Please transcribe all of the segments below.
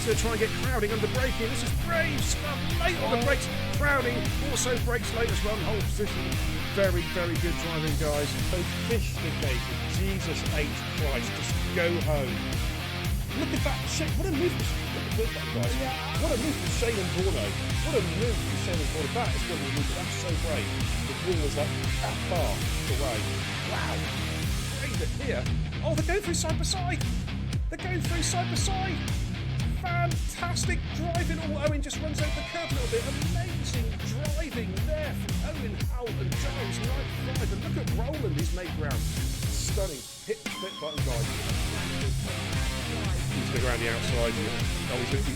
To try and get Crowding under braking. This is brave stuff. Late on the brakes. Crowding also brakes late as well. Whole position. Very, very good driving, guys. Sophisticated. Jesus H. Christ. Just go home. Look at that shit. What a move. Look at that, guys. What a move from Shane and Borno. What a move from Shane and Borno. That is going to be a move. That's so brave. The wall was like that far away. Wow. Brave it here. Oh, they're going through side by side. They're going through side by side. Fantastic driving. Oh, Owen just runs over the curb a little bit. Amazing driving there from Owen Howell and Giles 95. And look at Roland, he's made ground. Stunning. Hit the flip button, guys. He's going around the outside. Oh, he's easy.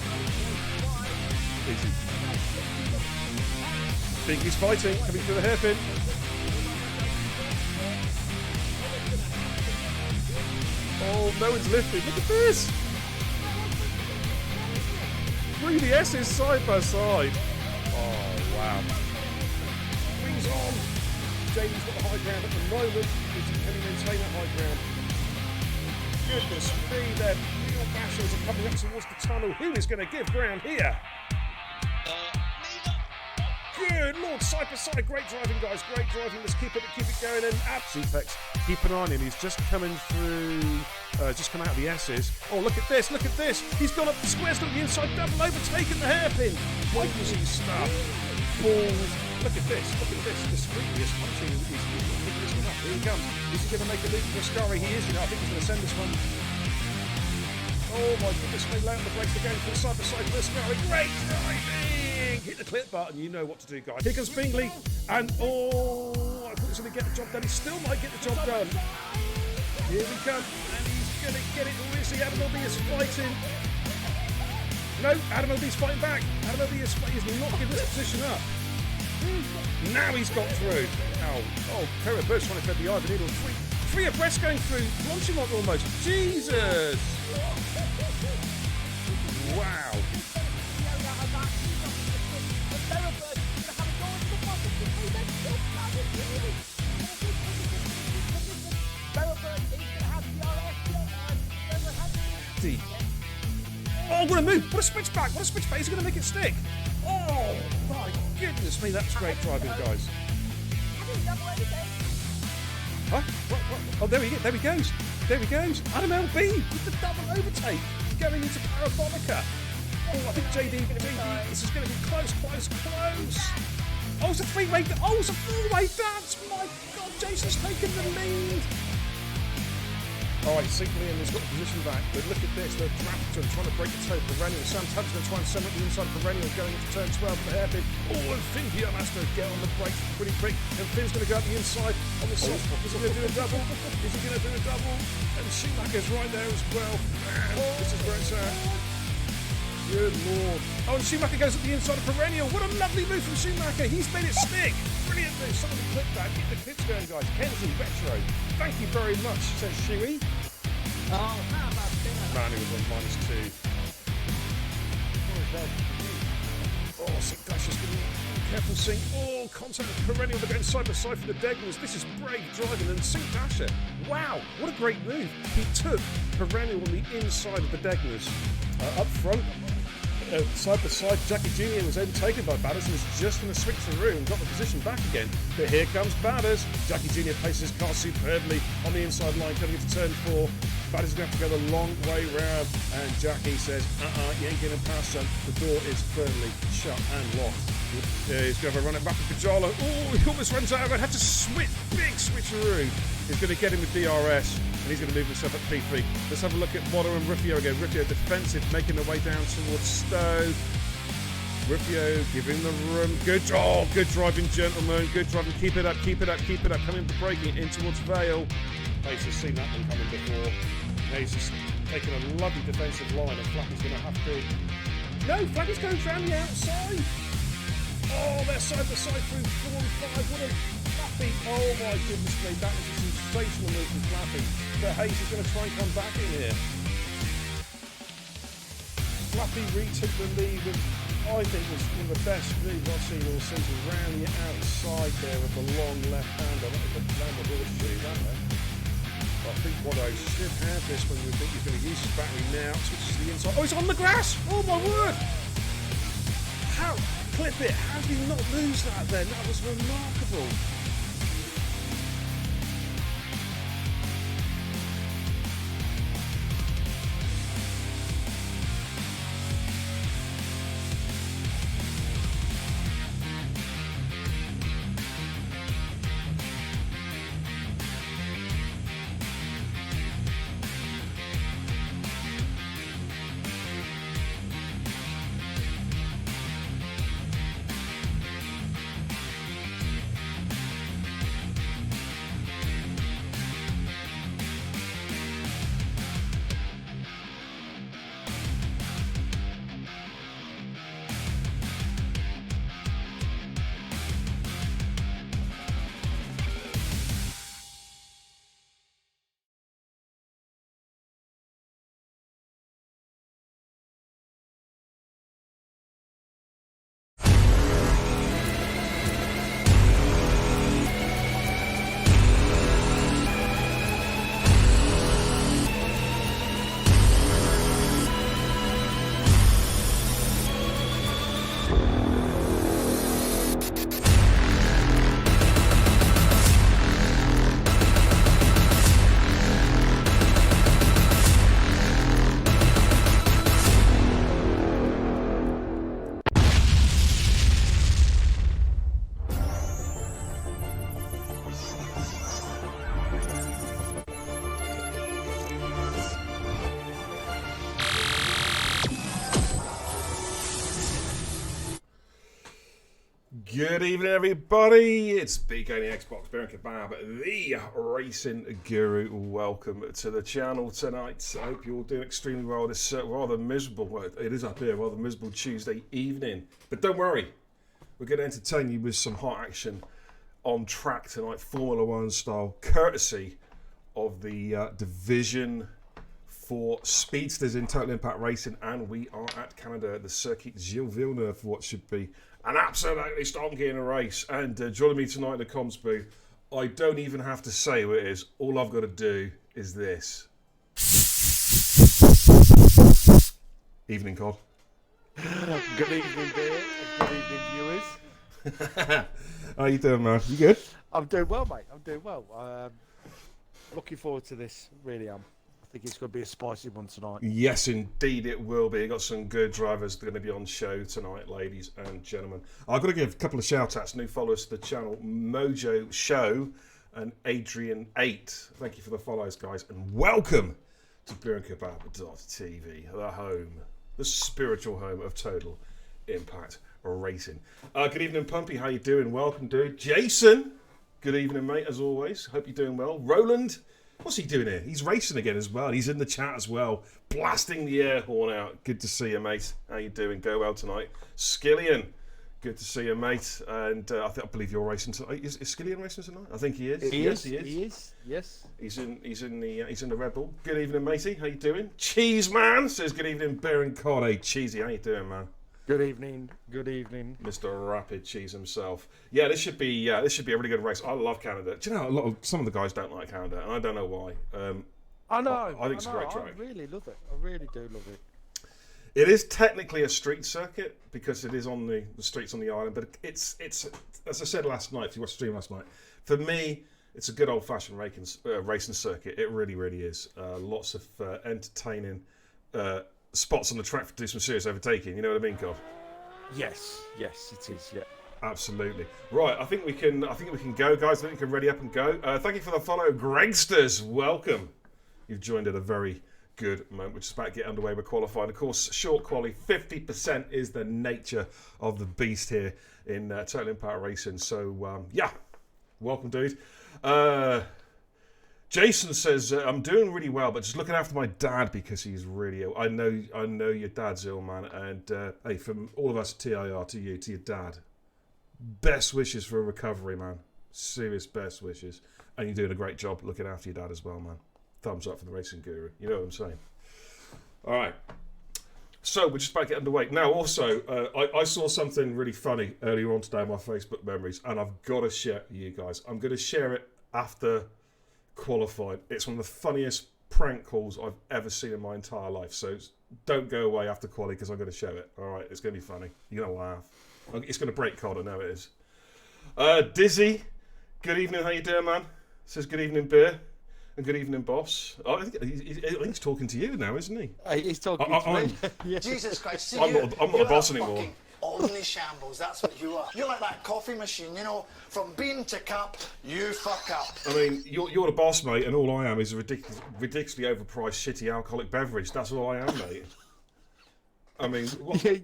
Think he's fighting, coming through the hairpin. Oh, no one's lifted. Look at this. 3DS's side by side. Oh, wow. Wings on. Jamie's got the high ground at the moment. Can he maintain that high ground? Goodness me, their real bashers are coming up towards the tunnel. Who is going to give ground here? Good Lord, side by side. Great driving, guys. Great driving. Let's keep it going. And Suplex, keep an eye on him. He's just coming through, just come out of the S's. Oh, look at this. Look at this. He's gone up the squares, look at the inside, double overtaken the hairpin. Crazy stuff. Balls. Look at this. Look at this. Discreetly is punching. He's picking this one up. Here he comes. Is he going to make a leap for Ascari? He is. I think he's going to send this one. Oh my goodness, they lay on the brakes again from side by side for Ascari. Great driving! Hit the clip button, you know what to do, guys. Here comes Bingley, and oh, I thought he was going to get the job done. He still might get the job done. Here we come, and he's going to get it. Oh, is he? Adam Ilby is fighting. No, Adam Ilby's fighting back. Adam Ilby is not giving this position up. Now he's got through. Oh, Kara Birch trying to thread the eye of the needle. Three abreast going through. Blanchimont almost. Jesus! Wow. Oh, what a move! What a switchback! What a switchback! He's going to make it stick! Oh, my goodness me, that's great driving, guys. Huh? What? Oh, there he goes. There he goes. Adam LB with the double overtake going into Parabolica. Oh, I think JD, this is going to be close. Oh, it's a three-way. Oh, it's a four-way dance. My God, Jason's taken the lead. All right, St. Liam has got the position back, but look at this. They're Drafton trying to break the toe. Perennial. Sam Tubbs going to try and send up the inside. Perennial going into turn 12 with the hairpin. Oh, and Finn Pierre has to get on the brakes pretty quick. And Finn's going to go up the inside on the soft spot. Is he going to do a double? And Schumacher's right there as well. And this is where it's at. Good Lord. Oh, and Schumacher goes at the inside of Perennial. What a lovely move from Schumacher. He's made it stick. Brilliant move. Someone clip that. Get the clips going, guys. Kenzie Retro. Thank you very much, says Shuey. Oh, how about that? Man, he was on -2. Oh, St. Dash is going to be careful, St. Oh, contact with Perennial. They're going side by side for the Degners. This is brave driving. And St. Dasher, wow, what a great move. He took Perennial on the inside of the Degners. Up front, side by side, Jackie Jr. was overtaken by Badders and was just going to switch through and got the position back again. But here comes Badders. Jackie Jr. places his car superbly on the inside line coming into turn 4. Badders is going to have to go the long way round. And Jackie says, you ain't getting past, son. The door is firmly shut and locked. He's going to have a run at Rapid Pajala. Oh, he almost runs out of it. Had to switch, big switcheroo. He's going to get him with DRS. And he's going to move himself at P3. Let's have a look at Motter and Rufio again. Rufio defensive, making their way down towards Stowe. Rufio giving the room. Good driving, gentlemen. Good driving. Keep it up. Coming braking in towards Vale. He's just seen that one coming before. Now he's just taking a lovely defensive line, and Flappy's going to have to. No, Flappy's going around the outside. Oh, they're side by side through 4 and 5. What a Flappy. Oh my goodness me, that was a sensational move from Flappy. But Hayes is going to try and come back in here. Flappy retook the lead with, I think, was one of the best moves I've seen all season. Round the outside there with the long left hander. That was a land of horseshoe, that one. I think Watto should have this when we think he's going to use his battery now. Switches to the inside. Oh, he's on the grass! Oh my word! How? Clip it. How did he not lose that then? That was remarkable. Good evening, everybody. It's BK the Xbox, Baron Kebab, the racing guru. Welcome to the channel tonight. I hope you're all doing extremely well this rather miserable, well, it is up here, rather miserable Tuesday evening. But don't worry, we're going to entertain you with some hot action on track tonight, Formula One style, courtesy of the Division 4 Speedsters in Total Impact Racing. And we are at Canada, the circuit Gilles Villeneuve, for what should be an absolutely stonky in a race. And joining me tonight in the comms booth, I don't even have to say what it is. All I've got to do is this. Evening, Cod. Good evening, dear. Good evening, viewers. How you doing, man? You good? I'm doing well, mate. I'm doing well. Looking forward to this. Really am. I think it's going to be a spicy one tonight. Yes, indeed it will be. Got some good drivers that are going to be on show tonight, ladies and gentlemen. I've got to give a couple of shout-outs. New followers to the channel, Mojo Show and Adrian8. Thank you for the follows, guys. And welcome to BeerandKebab.tv, the home, the spiritual home of Total Impact Racing. Good evening, Pumpy. How you doing? Welcome, dude. Jason, good evening, mate, as always. Hope you're doing well. Roland, what's he doing here? He's racing again as well. He's in the chat as well, blasting the air horn out. Good to see you, mate. How you doing? Go well tonight. Skillian, good to see you, mate. And I believe you're racing tonight. Is Skillian racing tonight? I think he is. He Yes, is. he is. He is. Yes. He's in the Red Bull. Good evening, matey. How you doing? Cheese Man says good evening, Beer and Cod. Hey, Cheesy, how you doing, man? Good evening. Good evening. Mr. Rapid Cheese himself. Yeah, this should be a really good race. I love Canada. Do you know some of the guys don't like Canada, and I don't know why. I know. I think it's a great track. I really love it. I really do love it. It is technically a street circuit because it is on the streets on the island, but it's as I said last night. If you watched the stream last night, for me, it's a good old-fashioned racing circuit. It really, really is. Lots of entertaining spots on the track to do some serious overtaking. You know what I mean, God? Yes. Yes, it is. Yeah. Absolutely. Right, I think we can go, guys. I think we can ready up and go. Thank you for the follow, Gregsters. Welcome. You've joined at a very good moment. We're just about to get underway. We're qualified. Of course, short quali, 50% is the nature of the beast here in Total Impact Racing. So, yeah, welcome, dude. Jason says, I'm doing really well, but just looking after my dad because he's really ill. I know your dad's ill, man. And, hey, from all of us at TIR to you, to your dad, best wishes for a recovery, man. Serious best wishes. And you're doing a great job looking after your dad as well, man. Thumbs up for the racing guru. You know what I'm saying? All right. So we're just about to get underway. Now, also, I saw something really funny earlier on today in my Facebook memories, and I've got to share it with you guys. I'm going to share it after qualified. It's one of the funniest prank calls I've ever seen in my entire life. So don't go away after quali because I'm going to show it. All right, it's going to be funny. You're going to laugh. It's going to break Cod, I know it is. Dizzy, good evening. How you doing, man? Says good evening, Beer. And good evening, boss. I think he's talking to you now, isn't he? He's talking to me. Yeah. Jesus Christ, see I'm you. not the You're boss that anymore. fucking ordinary shambles, that's what you are. You're like that coffee machine, you know, from bean to cup, you fuck up. I mean, you're the boss, mate, and all I am is a ridiculously overpriced, shitty alcoholic beverage. That's all I am, mate. I mean,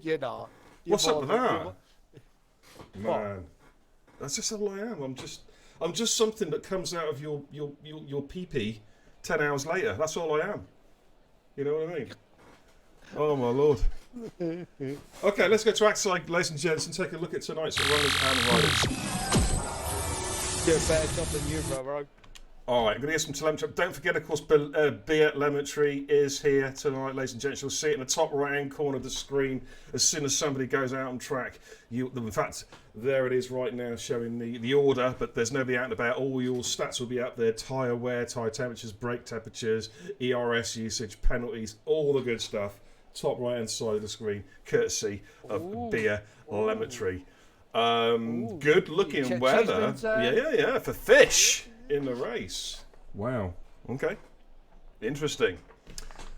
You're not. what's up with that? What? Man, that's just all I am. I'm just something that comes out of your pee-pee 10 hours later. That's all I am. You know what I mean? Oh, my Lord. Okay, let's go to trackside, ladies and gents, and take a look at tonight's runners and riders. Do a better job than you, brother. All right, I'm going to get some telemetry. Don't forget, of course, Beer Lemmetry is here tonight, ladies and gents. You'll see it in the top right-hand corner of the screen as soon as somebody goes out on track. In fact, there it is right now showing the order, but there's nobody out and about. All your stats will be up there. Tyre wear, tyre temperatures, brake temperatures, ERS usage, penalties, all the good stuff. Top right-hand side of the screen, courtesy of Beer Lemmetry. Good looking weather. Yeah, for fish in the race. Wow. Okay. Interesting.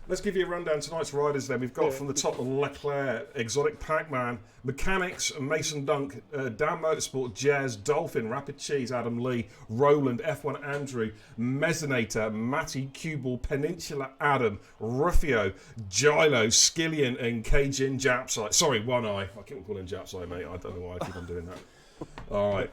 Let's give you a rundown tonight's riders then. We've got from the top Leclerc, Exotic Pac-Man, Mechanics, Mason Dunk, Dan Motorsport, Jazz, Dolphin, Rapid Cheese, Adam Lee, Roland, F1 Andrew, Mezzinator, Matty Cubal, Peninsula Adam, Ruffio, Gilo, Skillian, and Kajin Japsite. Sorry, one eye. I keep calling him Japsite, mate. I don't know why I keep on doing that. All right.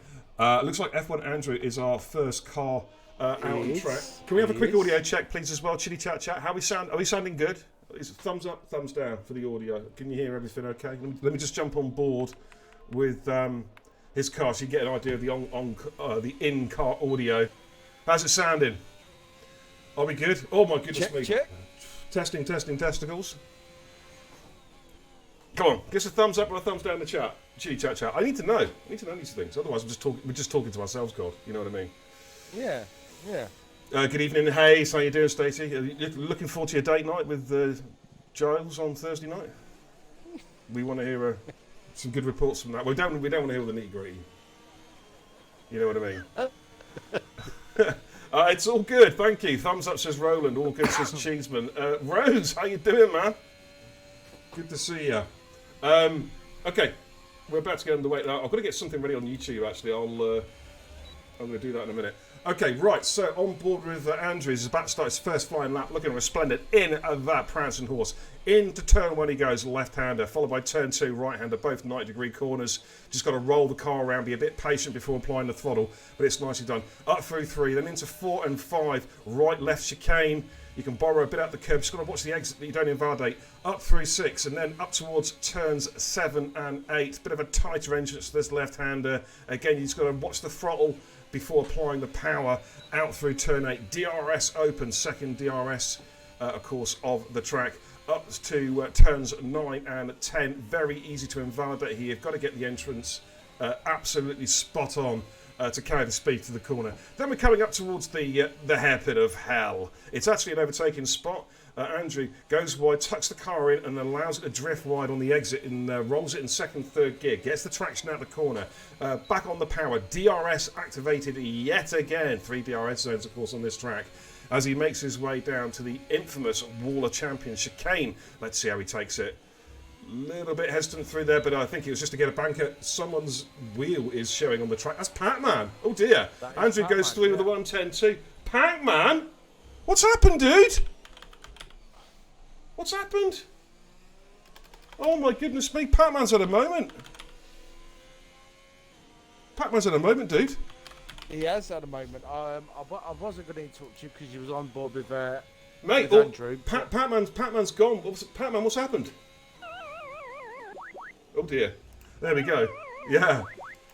Looks like F1 Andrew is our first car out on track. Can we have a quick audio check, please, as well? Chitty chat chat. How we sound? Are we sounding good? Is it thumbs up, thumbs down for the audio? Can you hear everything okay? Let me just jump on board with his car so you get an idea of the in-car audio. How's it sounding? Are we good? Oh my goodness me! Check. Testing testicles. Come on, give us a thumbs up or a thumbs down in the chat. Chitty chat chat. I need to know. I need to know these things. Otherwise, we're just talking to ourselves, God. You know what I mean? Yeah. Good evening, Hayes. How you doing, Stacey? Are you looking forward to your date night with Giles on Thursday night? We want to hear Some good reports from that. We don't want to hear all the nitty-gritty. You know what I mean? It's all good, thank you. Thumbs up, says Roland. All good, says Cheeseman. Rose, how you doing, man? Good to see you. Okay, we're about to get underway now. I've got to get something ready on YouTube, actually. I'm going to do that in a minute. Okay, right, so on board with Andrew. He's about to start his first flying lap, looking resplendent in that prancing horse. Into turn 1 he goes, left-hander, followed by turn 2, right-hander, both 90-degree corners. Just got to roll the car around, be a bit patient before applying the throttle, but it's nicely done. Up through 3, then into 4 and 5, right-left chicane. You can borrow a bit out the curb, just got to watch the exit that you don't invalidate. Up through 6, and then up towards turns 7 and 8. Bit of a tighter entrance to this left-hander. Again, you just got to watch the throttle before applying the power out through turn 8. DRS open, second DRS, of course, of the track. Up to turns 9 and 10. Very easy to invalidate here. You've got to get the entrance absolutely spot on to carry the speed to the corner. Then we're coming up towards the hairpin of hell. It's actually an overtaking spot. Andrew goes wide, tucks the car in and allows it to drift wide on the exit and rolls it in second, third gear. Gets the traction out the corner. Back on the power. DRS activated yet again. 3 DRS zones, of course, on this track. As he makes his way down to the infamous Wall of Champions chicane. Let's see how he takes it. Little bit hesitant through there, but I think it was just to get a banker. Someone's wheel is showing on the track. That's Pac-Man. Oh dear. Andrew goes through with the 110-2. Pac-Man? What's happened, dude? What's happened? Oh my goodness me. Pac-Man's had a moment. Pac-Man's had a moment, dude. He has had a moment. I wasn't going to interrupt you because you was on board with mate, with Andrew. Pac-Man's gone. Pac-Man, what's happened? Oh dear. There we go. Yeah,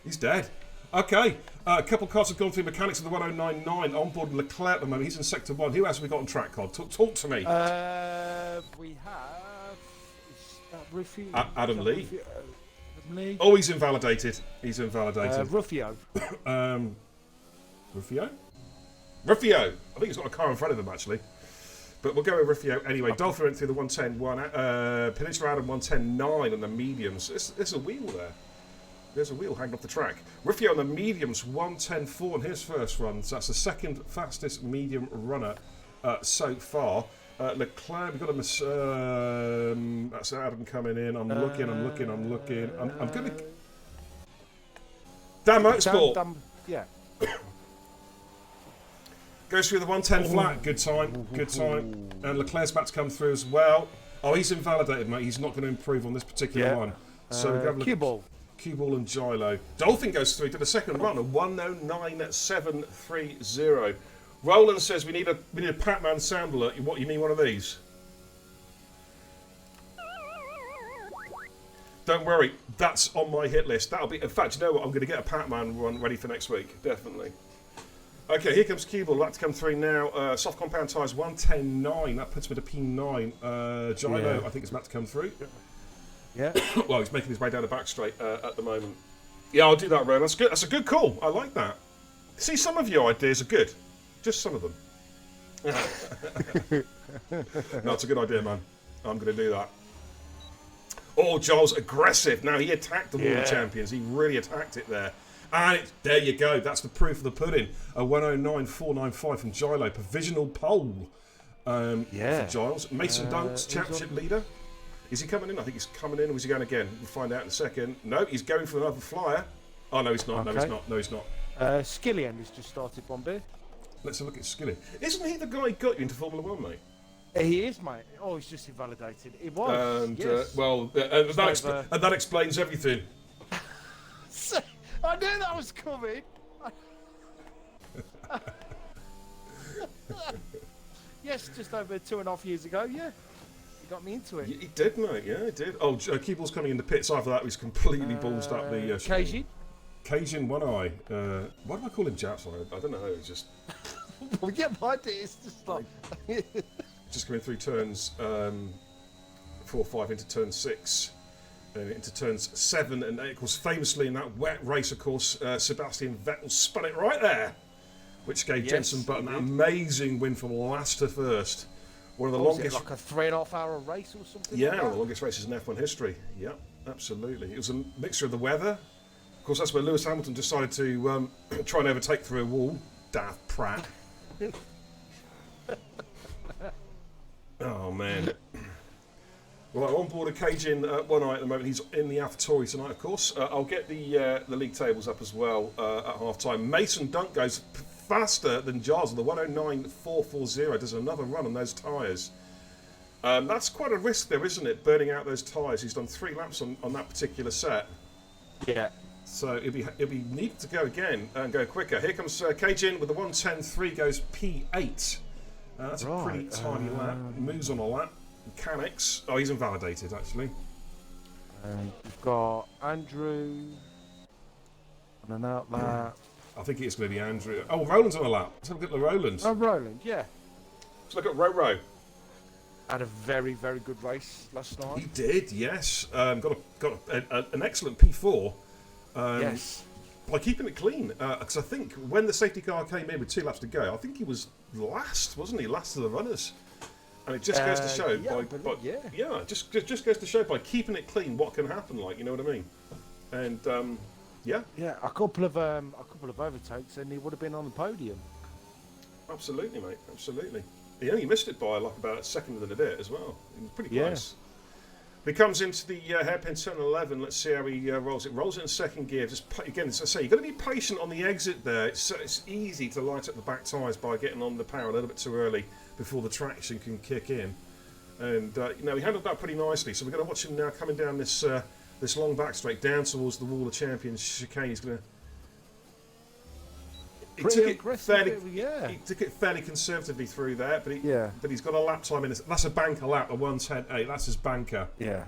he's dead. Okay, a couple of cars have gone through mechanics of the 1099 on board Leclerc at the moment. He's in sector 1. Who else have we got on track, Cod? Talk to me. We have Rufio. Adam Lee. Adam Lee. Oh, he's invalidated. He's invalidated. Rufio. Rufio? Rufio! I think he's got a car in front of him, actually. But we'll go with Rufio anyway. Dolphin went through the 110-1. Peninsula Adam 110-9 on the mediums. There's a wheel there. There's a wheel hanging off the track. Rufio on the mediums 110-4 on his first run. So that's the second fastest medium runner so far. Leclerc, we've got a that's Adam coming in. I'm looking. I'm going to... Dan Motorsport! Yeah. Goes through the 110 flat. Good time. And Leclerc's about to come through as well. Oh, he's invalidated, mate. He's not going to improve on this particular one. So we're going to have a look. Cue ball and Gylo. Dolphin goes through to the second run, a 109.730. Roland says we need a Pac-Man sound alert. What, you mean one of these? Don't worry, that's on my hit list. That'll be. In fact, you know what? I'm going to get a Pac-Man run ready for next week. Definitely. Okay, here comes Cubal. About to come through now. Soft compound tyres 110.9. That puts me to P9. Gylo, I think, is about to come through. Yeah. Well, he's making his way down the back straight at the moment. Yeah, I'll do that, Ron. That's good. That's a good call. I like that. See, some of your ideas are good. Just some of them. No, it's a good idea, man. I'm going to do that. Oh, Giles, aggressive. Now, he attacked the Wall of Champions. He really attacked it there. And there you go. That's the proof of the pudding. A 109.495 from Gylo. Provisional pole for Giles. Mason Dunks, championship leader. Is he coming in? I think he's coming in. Or is he going again? We'll find out in a second. No, he's going for another flyer. Oh, no, he's not. Okay. No, he's not. Skillian has just started Bombay. Let's have a look at Skillian. Isn't he the guy who got you into Formula 1, mate? He is, mate. Oh, he's just invalidated. It was. And, yes. That explains everything. I knew that was coming. Yes, just over 2.5 years ago, yeah. He got me into it. He did, mate, yeah, he did. Oh, Keeble's coming in the pits after that. He's completely ballsed up the... Cajun? Cajun One Eye. Why do I call him Japs? I don't know, it's just... Well, yeah, but it's just like... Just coming through turns 4, 5 into turn 6. Into turns 7 and 8. Of course, famously in that wet race, of course, Sebastian Vettel spun it right there, which gave Jenson Button an amazing win from last to first. One of the longest. Was it like a 3.5 hour race or something? Yeah, one of the longest races in F1 history. Yeah. absolutely. It was a mixture of the weather. Of course, that's where Lewis Hamilton decided to try and overtake through a wall. Daft Pratt. Oh, man. Well, I'm on board a Cajun one eye at the moment. He's in the AlphaTauri tonight, of course. I'll get the league tables up as well at half-time. Mason Dunk goes faster than Giles. The 109.440 does another run on those tyres. That's quite a risk there, isn't it? Burning out those tyres. He's done 3 laps on that particular set. Yeah. So it'll be needed to go again and go quicker. Here comes Cajun with the 110.3 goes P8. That's a pretty tiny lap. Moves on a lap. Mechanics. Oh, he's invalidated, actually. We've got Andrew on an out lap. I think it's going to be Andrew. Oh, Roland's on a lap. Let's have a look at the Roland. Oh, Roland, yeah. Let's look at Ro. Had a very, very good race last night. He did, yes. Got an excellent P4. Yes. By keeping it clean. Because I think when the safety car came in with 2 laps to go, I think he was last, wasn't he? Last of the runners. And it just goes to show just goes to show by keeping it clean what can happen, like, you know what I mean? And yeah, a couple of overtakes and he would have been on the podium. Absolutely, mate, absolutely. He only missed it by like about a second and a bit as well. He was pretty close. He comes into the hairpin turn 11. Let's see how he rolls it. Rolls it in second gear. Just again, as I say, you've got to be patient on the exit there. It's easy to light up the back tyres by getting on the power a little bit too early before the traction can kick in. And he handled that pretty nicely. So we're going to watch him now coming down this this long back straight down towards the Wall of Champions chicane. He's going to. He took it fairly conservatively through there, but he's got a lap time in this. That's a banker lap, a 110.8. That's his banker. Yeah.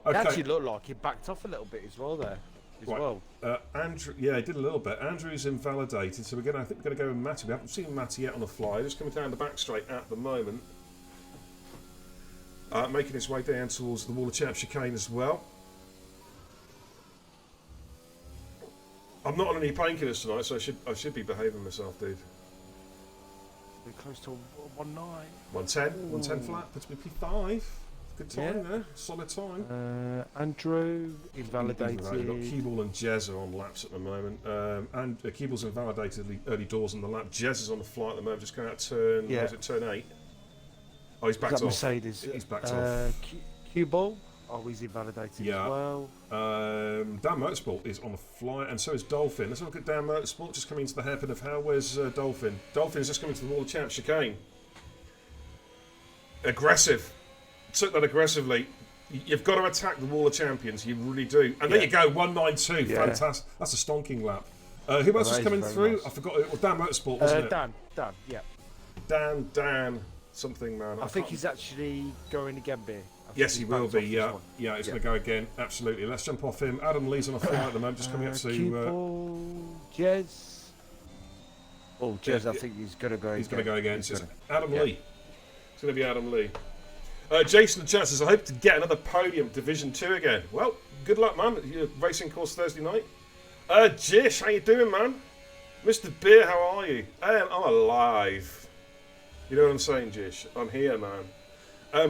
Okay. It actually looked like he backed off a little bit as well there. Andrew, he did a little bit. Andrew's invalidated, so I think we're going to go with Matty. We haven't seen Matty yet on the fly. Just coming down the back straight at the moment. Making his way down towards the Wall of Champ chicane as well. I'm not on any painkillers tonight, so I should be behaving myself, dude. We're close to 1.9. 110 flat, puts me P5. Good time there, solid time. Andrew, invalidated. We've got Keeble and Jez are on laps at the moment. And Keeble's invalidated early doors on the lap. Jez is on the fly at the moment, just going out turn, turn 8? Oh, he's backed off. Mercedes. He's backed off. Q-Ball. Oh, he's invalidated as well. Dan Motorsport is on the fly, and so is Dolphin. Let's look at Dan Motorsport, just coming into the hairpin of hell. Where's Dolphin? Dolphin is just coming to the Wall of Champs chicane. Aggressive. Took that aggressively. You've got to attack the Wall of Champions. You really do. And there you go, 192. Fantastic. That's a stonking lap. Who else is coming through? Nice. I forgot. Well, Dan Motorsport, wasn't it? Dan, something, man. I think he's actually going again, Beer. Yes, he will be. Yeah, he's going to go again. Absolutely. Let's jump off him. Adam Lee's on a fly at the moment, just coming up to. Jez. Oh, Jez, I think he's going to go. He's going to go again. It's Adam Lee. It's going to be Adam Lee. Jason the Chances, I hope to get another podium, Division 2 again. Well, good luck, man. Your racing course Thursday night. Jish, how you doing, man? Mr. Beer, how are you? I'm alive. You know what I'm saying, Jish? I'm here, man.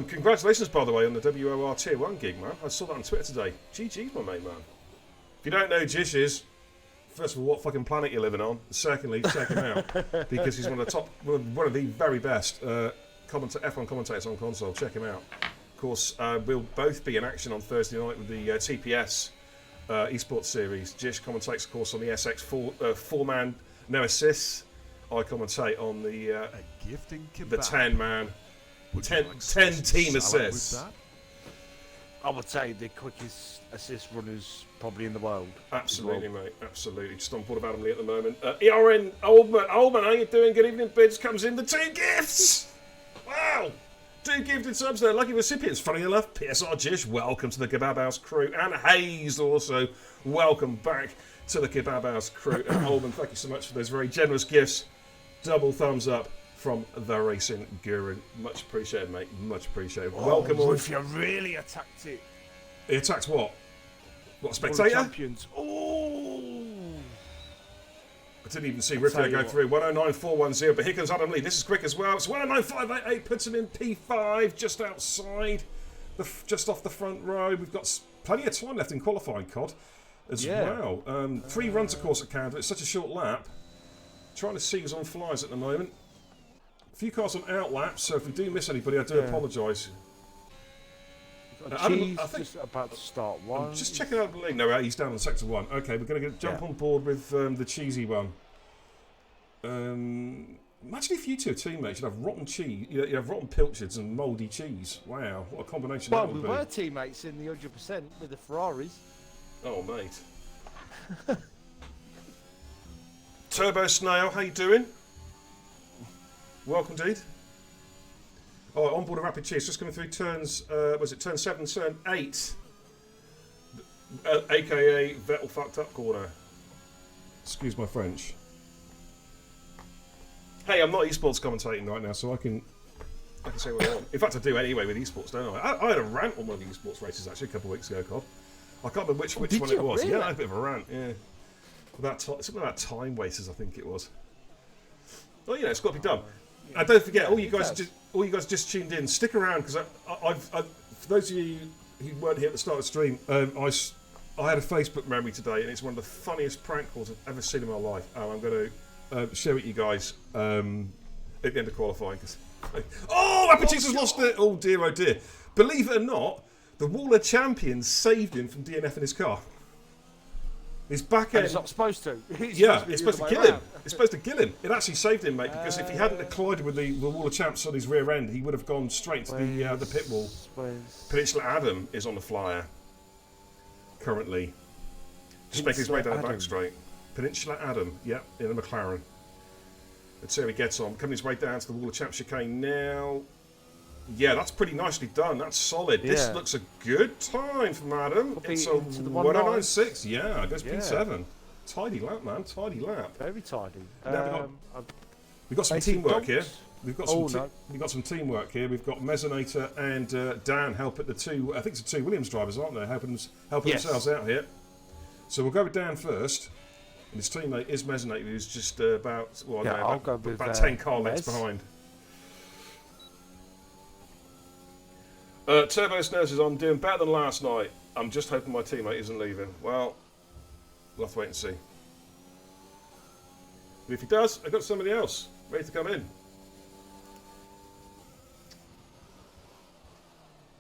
Congratulations, by the way, on the WOR Tier 1 gig, man. I saw that on Twitter today. GG's, my mate, man. If you don't know who Jish is, first of all, what fucking planet you're living on. Secondly, check him out. Because he's one of the very best F1 commentators on console. Check him out. Of course, we'll both be in action on Thursday night with the TPS esports series. Jish commentates, of course, on the SX four-man no assists. I commentate on the 10-man 10 team assists. I would say the quickest assist runners probably in the world. Absolutely, mate. Absolutely. Just on board of Adam Lee at the moment. ERN Oldman, how you doing? Good evening, Bids. Comes in the 2 gifts. Wow. 2 gifted subs there. Lucky recipients. Funny enough, PSR Jish, welcome to the Kebab House crew. And Hayes also, welcome back to the Kebab House crew. And Oldman, thank you so much for those very generous gifts. Double thumbs up from the Racing Guru. Much appreciated, mate. Much appreciated. Welcome on. If you really attacked it. He attacked what? What, Spectator? Champions. Oh! I didn't even see Riffio go through. 109.410, but here comes Adam Lee. This is quick as well. It's 109.588, puts him in P5, just outside, just off the front row. We've got plenty of time left in qualifying, COD, as well. 3 runs, of course, at Canada. It's such a short lap. Trying to see who's on flyers at the moment. A few cars on out laps, so if we do miss anybody, I do apologise. Cheese just about to start one. I'm just checking out the league. No, he's down on sector 1. Okay, we're going to jump on board with the cheesy one. Imagine if you two are teammates, you'd have rotten cheese, you have rotten pilchards and mouldy cheese. Wow, what a combination Well, that would we be. were teammates in the 100% with the Ferraris. Oh, mate. Turbo Snail, how you doing? Welcome, dude. Oh, on board a rapid cheese, just coming through turns, was it turn 7, turn 8? AKA Vettel fucked up corner. Excuse my French. Hey, I'm not esports commentating right now, so I can say what I want. In fact, I do anyway with esports, don't I? I had a rant on one of the esports races actually a couple of weeks ago, COD. I can't remember which one it was. Really? Yeah, I had a bit of a rant. Yeah, something about time wasters, I think it was. Well, it's got to be done. And don't forget, all you guys just tuned in. Stick around because I've for those of you who weren't here at the start of the stream, I had a Facebook memory today, and it's one of the funniest prank calls I've ever seen in my life. I'm going to share with you guys at the end of qualifying. Rapid Cheese has lost it. Oh dear, oh dear. Believe it or not, the Waller champion saved him from DNF in his car. His back end. It's not supposed to. It's supposed to kill him. It's supposed to kill him. It actually saved him, mate, because if he hadn't collided with the Waller champs on his rear end, he would have gone straight to the pit wall. Peninsula Adam is on the flyer currently, just making his way down the back straight. Peninsula Adam, in a McLaren. Let's see how he gets on. Coming his way down to the Waller champ chicane now. Yeah, that's pretty nicely done. That's solid. Yeah. This looks a good time from Adam. It's a 109.6. Yeah, it goes P7. Tidy lap, man. Tidy lap. Very tidy. We've got some teamwork here. We've got some teamwork here. We've got Mesonator and Dan help at the two. I think it's the two Williams drivers, aren't they? Helping themselves out here. So we'll go with Dan first. And his teammate is Mesonator, who's just about 10 car lengths behind. Turbo Snares is on, doing better than last night. I'm just hoping my teammate isn't leaving. Well, we'll have to wait and see. But if he does, I've got somebody else ready to come in.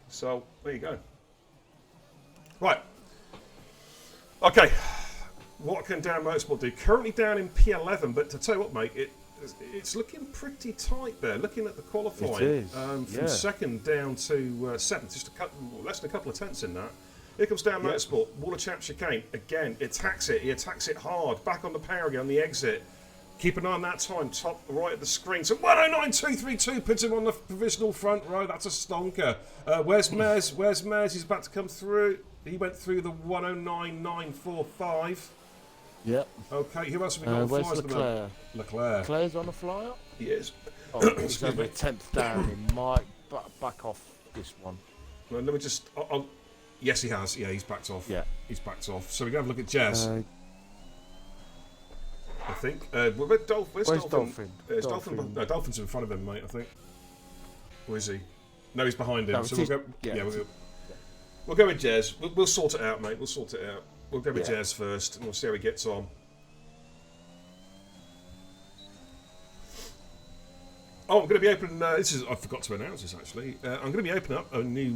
So, there you go. Right. Okay. What can Dan Motorsport do? Currently down in P11, but to tell you what, mate, it's looking pretty tight there. Looking at the qualifying, from second down to seventh, just less than a couple of tenths in that. Here comes Dan Motorsport, Waller Champ chicane. Again, attacks it. He attacks it hard. Back on the power again on the exit. Keep an eye on that time, top right of the screen. So 109.232 puts him on the provisional front row. That's a stonker. Where's Mez? Where's Mez? He's about to come through. He went through the 109.945. Yep. Okay, who else have we got on where's flyers? Leclerc. Leclerc's on the flyer? He is. He's over a 10th down. He might back off this one. Well, let me just... yes, he has. Yeah, he's backed off. Yeah. He's backed off. So we're going to have a look at Jez. I think. Where's Dolphin? Dolphin. No, Dolphin's in front of him, mate, I think. Or is he? No, he's behind him. No, so we'll go... We'll go with Jez. We'll sort it out, mate. We'll sort it out. We'll go with Jez first, and we'll see how he gets on. Oh, I'm going to be opening... I forgot to announce this, actually. I'm going to be opening up a new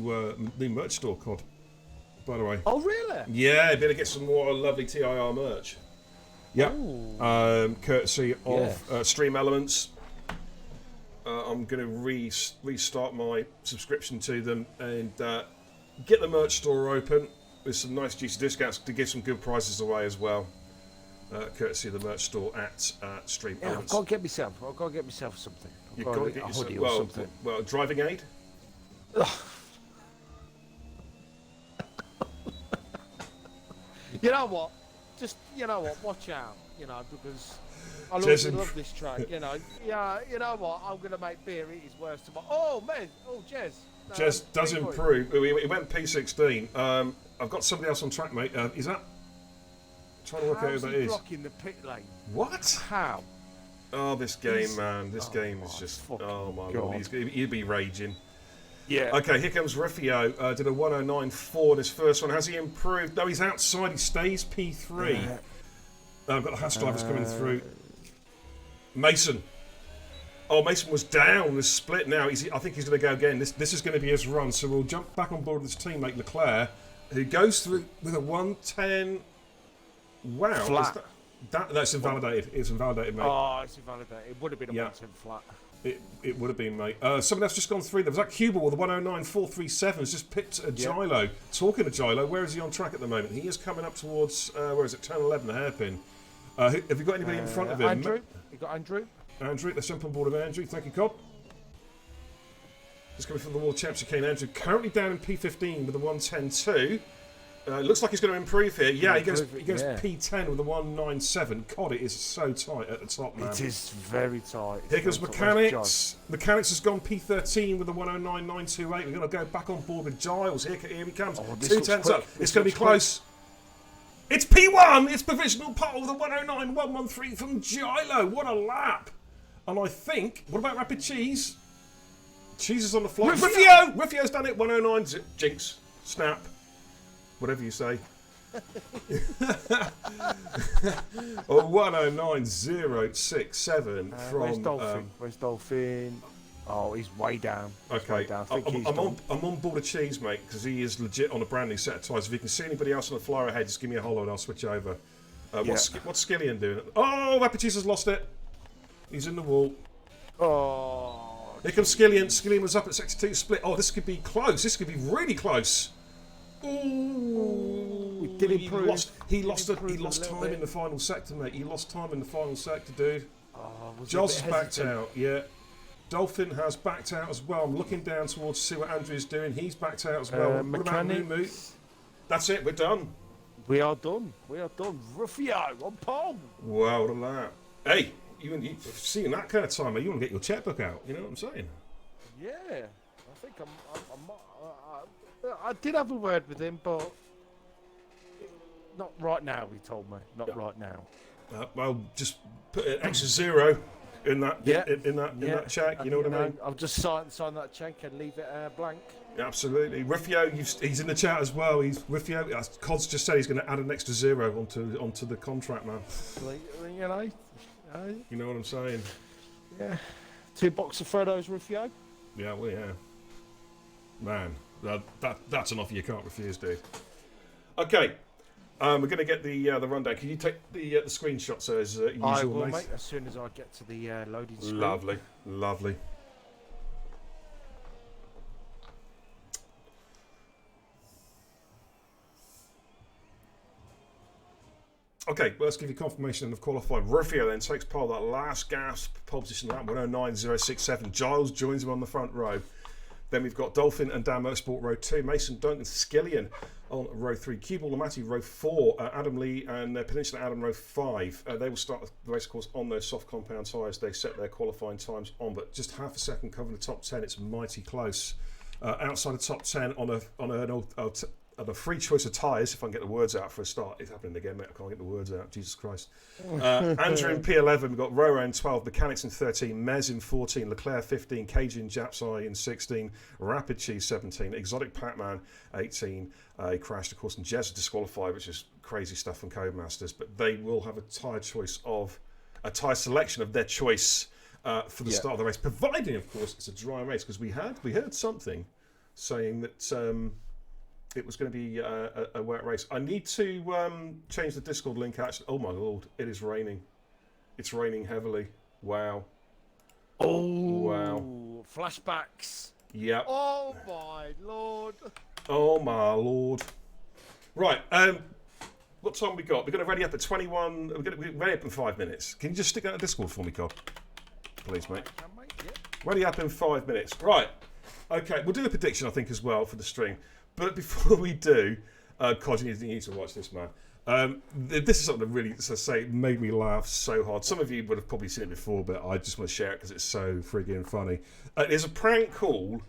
merch store, COD, by the way. Oh, really? Yeah, better get some more lovely TIR merch. Yeah. Courtesy of Stream Elements. I'm going to restart my subscription to them and get the merch store open with some nice juicy discounts to give some good prizes away as well. Courtesy of the merch store at Stream Elements. I've got to get myself something. You've got to get yourself or something. Well, driving aid. You know what? Watch out. Because I love this track. You know what? I'm going to make beer eat his worst tomorrow. Oh, man. Oh, Jez. Jez does improve. He went P16. I've got somebody else on track, mate. Is that... Trying to work out who that is. Blocking the pit lane? What? How? Oh, this game, man. This game is just... Oh, my God. He'd be raging. Yeah. Okay, here comes Rufio. Did a 109.4 this first one. Has he improved? No, he's outside. He stays P3. I've got the Haas drivers coming through. Mason. Oh, Mason was down. There's split now. I think he's going to go again. This is going to be his run. So we'll jump back on board with his teammate Leclerc, who goes through with a 110. Wow. Flat. That's invalidated. It's invalidated, mate. Oh, it's invalidated. It would have been a 110 flat. It would have been, mate. Someone else just gone through. There was that Cubal with the 109.437 has just picked a Gilo. Talking to Gilo, where is he on track at the moment? He is coming up towards, where is it, turn 11, a hairpin. Have you got anybody in front of him? Andrew? You got Andrew? Andrew, let's jump on board with Andrew. Thank you, Cobb. Just coming from the World Champs chicane. Andrew currently down in P15 with the 110.2. Looks like he's going to improve here. Yeah, he goes P10 with the 197. God, it is so tight at the top, man. It is very tight. Here comes Mechanics. Mechanics has gone P13 with the 109.928. We're going to go back on board with Giles. Here he comes. 2 tenths up. It's going to be close. It's P1. It's provisional pole with a 109.113 from Gilo. What a lap. And I think, what about Rapid Cheese? Cheese is on the fly. Rufio! Rufio's done it. 109. Jinx. Snap. Whatever you say. Oh, 109.067 from. Where's Dolphin? Where's Dolphin? Oh, he's way down. Okay, I'm on board of Cheese, mate, because he is legit on a brand new set of tyres. If you can see anybody else on the flyer ahead, just give me a hollow and I'll switch over. What's Skillian doing? Oh, Rapid Cheese has lost it. He's in the wall. Oh. Here comes Skillian. Skillian was up at sector 2 split. Oh, this could be close. This could be really close. Ooh, he lost time in the final sector, mate. He lost time in the final sector, dude. Giles has backed out, yeah. Dolphin has backed out as well. I'm looking down towards to see what Andrew's doing. He's backed out as well. What about Mumu? That's it, we're done. We are done. Rufio on pole. Wow, what a lap. Hey, you seeing that kind of time, you want to get your checkbook out, you know what I'm saying? Yeah, I think I did have a word with him, but not right now, he told me. Not right now. Well, just put an extra 0 in that in that check, you know what I mean? I'll just sign that check and leave it blank. Absolutely. Rufio, he's in the chat as well. Rufio, Cod's just said he's going to add an extra 0 onto the contract, man. You know what I'm saying? Yeah. 2 boxes of Freddo's, Rufio. Yeah, well, yeah. Man, that's an offer you can't refuse, dude. Okay, we're going to get the rundown. Can you take the screenshot, so as usual, I will, mate, as soon as I get to the loading screen. Lovely. Okay, well, let's give you confirmation of qualified. Rufio then takes pole, that last gasp pole position lap, 109.067. Giles joins him on the front row. Then we've got Dolphin and Dan Motorsport row 2, Mason Duncan Skillian on row 3, Cubal Lamati row 4, Adam Lee and Peninsula Adam row 5. They will start the race course on those soft compound tyres they set their qualifying times on, but just half a second covering the top 10. It's mighty close. Outside the top 10 on a free choice of tyres, if I can get the words out for a start. It's happening again, mate. I can't get the words out. Jesus Christ. Andrew in P11. We've got Roro in 12. Mechanics in 13. Mez in 14. Leclerc 15. Cajun Japsai in 16. Rapid Cheese 17. Exotic Pac-Man 18. He crashed, of course, and Jez disqualified, which is crazy stuff from Codemasters. But they will have a tyre selection of their choice for the start of the race, providing, of course, it's a dry race, because we heard something saying that it was going to be a wet race. I need to change the Discord link, actually. Oh my lord, it is raining. It's raining heavily. Wow. Oh, wow. Flashbacks. Yeah. Oh my lord. Oh my lord. Right, what time we got? We're going to ready up at 21. We're going to be ready up in 5 minutes. Can you just stick that in Discord for me, Cobb? Please, mate. Ready up in 5 minutes. Right. Okay, we'll do a prediction, I think, as well for the stream. But before we do, Cod, you need to watch this, man. This is something that really, made me laugh so hard. Some of you would have probably seen it before, but I just want to share it because it's so friggin' funny. There's a prank call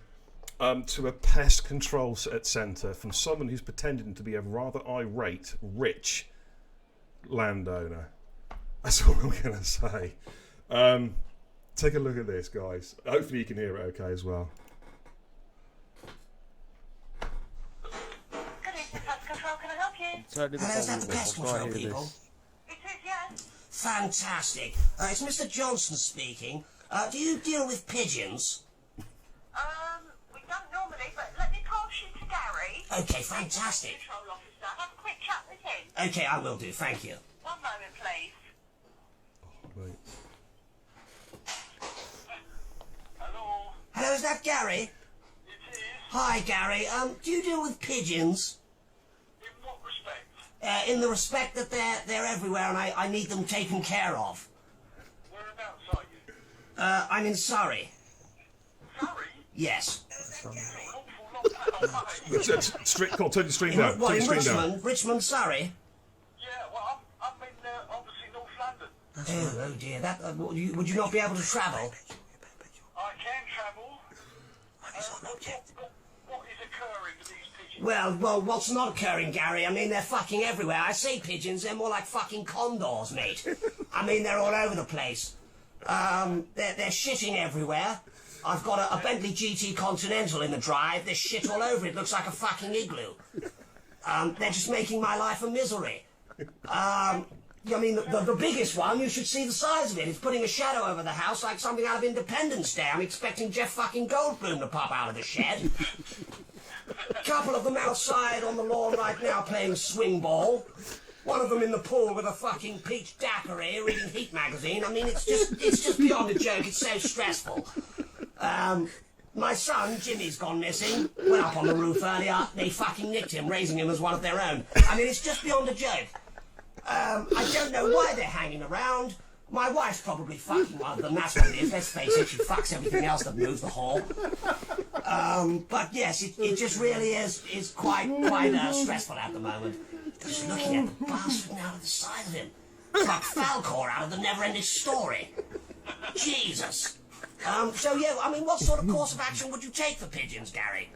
to a pest control centre from someone who's pretending to be a rather irate, rich landowner. That's all I'm going to say. Take a look at this, guys. Hopefully you can hear it okay as well. turning the Hello, is that volume the pest up. I'll control try hear people? this. It is, yes. Fantastic. It's Mr. Johnson speaking. Do you deal with pigeons? We don't normally, but let me pass you to Gary. Okay, fantastic. Control officer. Have a quick chat with him. Okay, I will do. Thank you. One moment, please. Right. Hello. Hello, is that Gary? It is. Hi, Gary. Do you deal with pigeons? In what respect? In the respect that they're everywhere and I need them taken care of. Whereabouts are you? I'm in Surrey. Surrey? Yes. An awful long time away. Turn the stream down. What, Turn in the stream down. Richmond? Richmond, Surrey? Yeah, well, I'm in, obviously, North London. Oh dear. That would you not be able to travel? I can travel. What is occurring with these pigeons? Well, what's not occurring, Gary? I mean, they're fucking everywhere. I say pigeons, they're more like fucking condors, mate. I mean, they're all over the place. They're shitting everywhere. I've got a Bentley GT Continental in the drive. There's shit all over it. Looks like a fucking igloo. They're just making my life a misery. I mean, the biggest one, you should see the size of it. It's putting a shadow over the house like something out of Independence Day. I'm expecting Jeff fucking Goldblum to pop out of the shed. A couple of them outside on the lawn right now playing swing ball. One of them in the pool with a fucking peach daiquiri reading Heat magazine. I mean, it's just beyond a joke. It's so stressful. My son, Jimmy's gone missing. Went up on the roof earlier. They fucking nicked him, raising him as one of their own. I mean, it's just beyond a joke. I don't know why they're hanging around. My wife's probably fucking one of them, that's what it is. Let's face it, she fucks everything else that moves the hall. But yes, it just really is quite stressful at the moment. Just looking at the bastard out of the side of him. It's like Falcor out of the Never-Ending Story. Jesus. So yeah, I mean, what sort of course of action would you take for pigeons, Gary?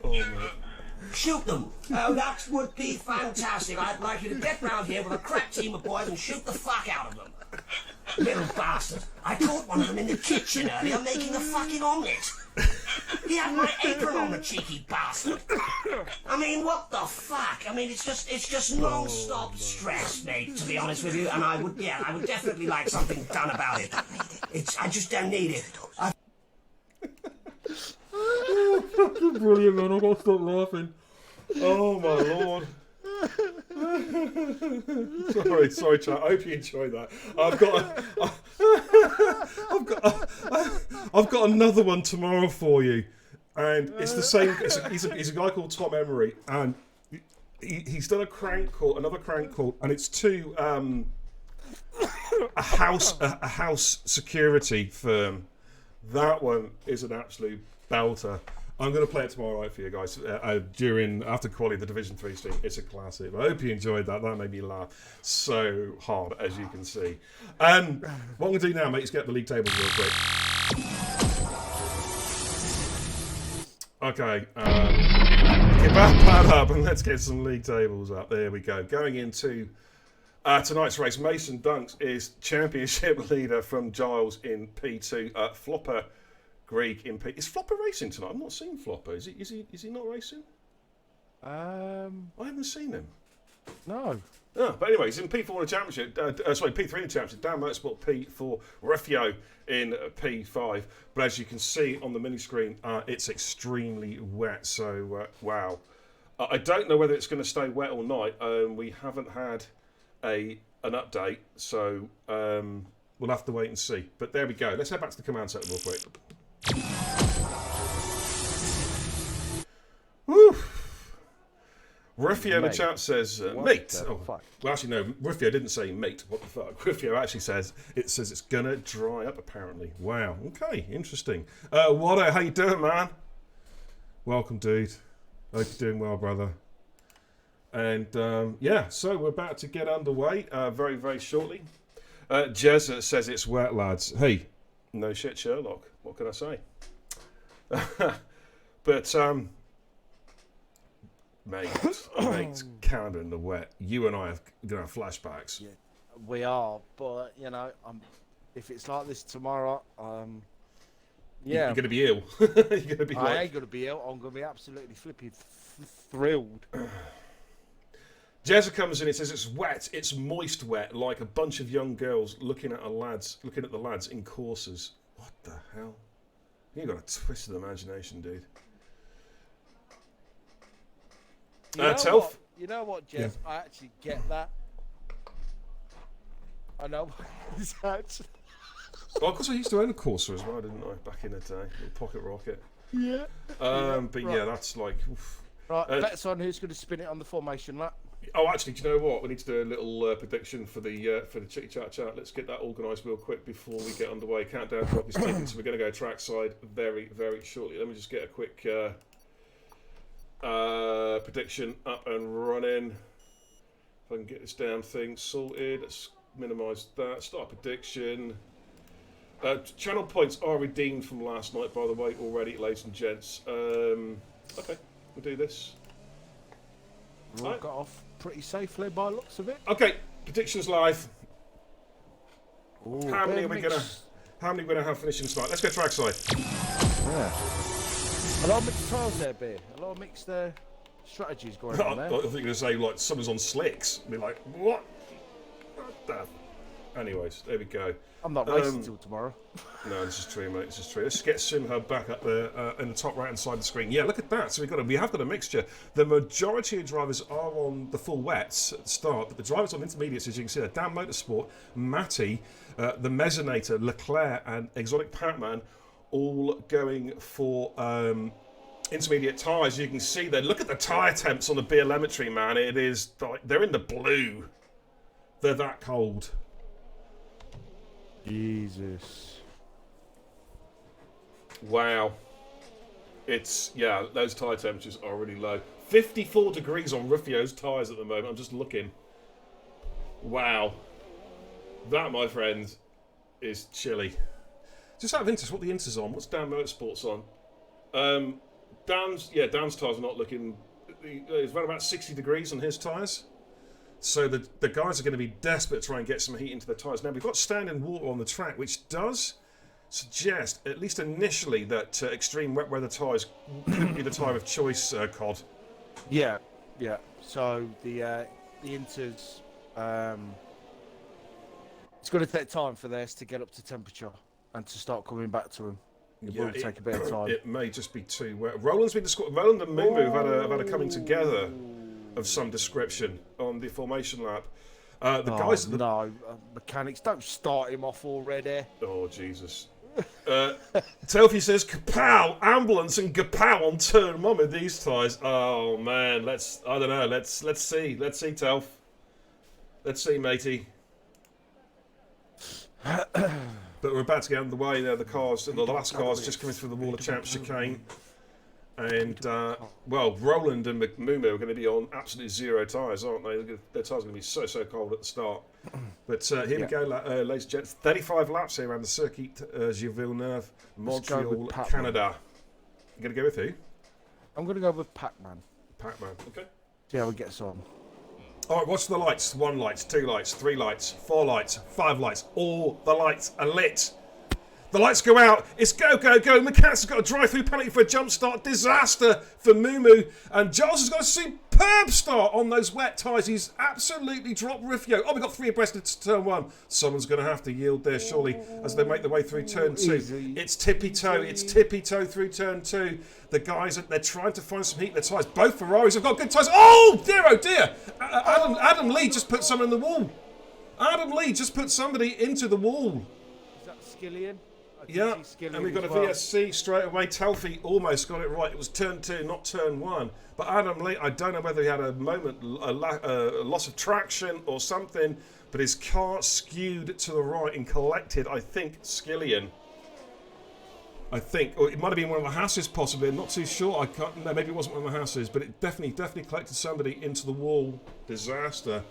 Shoot them. Oh, that would be fantastic. I'd like you to get round here with a crack team of boys and shoot the fuck out of them. Little bastard. I caught one of them in the kitchen earlier making a fucking omelette. He had my apron on, the cheeky bastard. I mean, what the fuck? I mean, it's just non-stop stress, mate, to be honest with you. And I would definitely like something done about it. I just don't need it. Fucking brilliant, man. I gotta stop laughing. Oh my lord. sorry, chat. I hope you enjoyed that. I've got another one tomorrow for you, and it's the same. He's a guy called Tom Emery, and he's done another crank call, and it's to a house security firm. That one is an absolute belter. I'm going to play it tomorrow night for you guys after quality the Division 3 stream. It's a classic. I hope you enjoyed that. That made me laugh so hard, as you can see. What I'm going to do now, mate, is get the league tables real quick. Okay. Get that up and let's get some league tables up. There we go. Going into tonight's race, Mason Dunks is championship leader from Giles in P2. Flopper Greek in P. Is Flopper racing tonight? I've not seen Flopper. Is he not racing? I haven't seen him. No. Oh, but anyway, he's in P4 in the championship. P3 in the championship. Dan Motorsport P4. Refio in P5. But as you can see on the mini screen, it's extremely wet. So wow. I don't know whether it's going to stay wet all night. We haven't had an update, so we'll have to wait and see. But there we go. Let's head back to the command center real quick. Woo! Rufio in the chat says, mate. Well, actually, no. Rufio didn't say mate. What the fuck? Rufio actually says it's gonna dry up. Apparently. Wow. Okay. Interesting. Wado, how you doing, man? Welcome, dude. Hope you're doing well, brother. And yeah, so we're about to get underway very, very shortly. Jez says it's wet, lads. Hey, no shit, Sherlock. What can I say? But mate, Canada in the wet. You and I are gonna have flashbacks. Yeah, we are, but you know, if it's like this tomorrow, yeah, you're gonna be ill. You're gonna be. I ain't gonna be ill. I'm gonna be absolutely flipping thrilled. Jezza comes in. It says it's wet. It's moist wet, like a bunch of young girls looking at the lads in courses. What the hell? You got a twisted imagination, dude. Telf. You know what, Jez? Yeah. I actually get that. I know what it's actually. Well, of course, I used to own a Corsa as well, didn't I? Back in the day, little pocket rocket. Yeah. But right. Yeah, that's like. Oof. Right, bets on who's going to spin it on the formation lap. Oh, actually, do you know what? We need to do a little prediction for the Chitty Chat Chat. Let's get that organised real quick before we get underway. Countdown clock is ticking, so we're going to go trackside very, very shortly. Let me just get a quick prediction up and running. If I can get this damn thing sorted, let's minimise that. Start prediction. Channel points are redeemed from last night, by the way, already, ladies and gents. Okay, we'll do this. We all got off pretty safely by the looks of it. Okay, predictions live. Ooh, how many are we gonna have finishing tonight? Let's go trackside. Yeah. A lot of mixed trials there, Beer. A lot of mixed strategies going on there. I think you're going to say like someone's on slicks. Be like, what the? Anyways, there we go. I'm not racing till tomorrow. No, this is true, mate. This is true. Let's get SimHub back up there in the top right hand side of the screen. Yeah, look at that. So we have got a mixture. The majority of drivers are on the full wets at the start, but the drivers on intermediates, as you can see, are Dan Motorsport, Matty, the Mezzinator, Leclerc, and Exotic Pac-Man, all going for intermediate tyres. You can see there. Look at the tyre temps on the Beerlemetry, man. It is like they're in the blue. They're that cold. Jesus. Wow. Those tyre temperatures are really low. 54 degrees on Rufio's tyres at the moment. I'm just looking. Wow. That, my friend, is chilly. Just out of interest, what the Inter's on? What's Dan Motorsport's on? Dan's tyres are not looking... It's around about 60 degrees on his tyres. So the guys are going to be desperate to try and get some heat into their tyres. Now, we've got standing water on the track, which does suggest, at least initially, that extreme wet weather tyres could be the tyre of choice, Cod. Yeah. So the Inter's... it's going to take time for theirs to get up to temperature and to start coming back to them. It will take a bit of time. It may just be too wet. Roland and Moo have had a coming together of some description on the formation lap. Mechanics, don't start him off already. Oh, Jesus. Telfie says, kapow, ambulance and kapow on turn one with these tyres. Oh, man, I don't know, let's see, Telf. Let's see, matey. But we're about to get underway there. The last car's just coming through the wall of Champs chicane. And, Roland and Moo are going to be on absolutely zero tyres, aren't they? Their tyres are going to be so cold at the start. But here we go, ladies and gents. 35 laps here around the Circuit Gilles Villeneuve, Montreal, Canada. You going to go with who? I'm going to go with Pac-Man. Pac-Man, okay. See how he gets on. All right, watch the lights. 1 light, 2 lights, 3 lights, 4 lights, 5 lights. All the lights are lit. The lights go out. It's go, go, go. Mechanics has got a drive-through penalty for a jump start. Disaster for Moo. And Giles has got a superb start on those wet tyres. He's absolutely dropped Rufio. Oh, we've got 3 abreast into turn 1. Someone's going to have to yield there, surely, as they make their way through turn 2. Easy. It's tippy-toe. It's tippy-toe through turn 2. The guys, they're trying to find some heat in their tyres. Both Ferraris have got good tyres. Oh, dear, oh, dear. Adam Lee just put someone in the wall. Adam Lee just put somebody into the wall. Is that Skillian? Yeah, and we've got a VSC straight away. Telfie almost got it right. It was turn 2, not turn 1. But Adam Lee, I don't know whether he had a moment, a loss of traction or something, but his car skewed to the right and collected, I think, Skillian. Or it might have been one of the Hasses, possibly. I'm not too sure. I can't. No, maybe it wasn't one of the Hasses, but it definitely collected somebody into the wall. Disaster.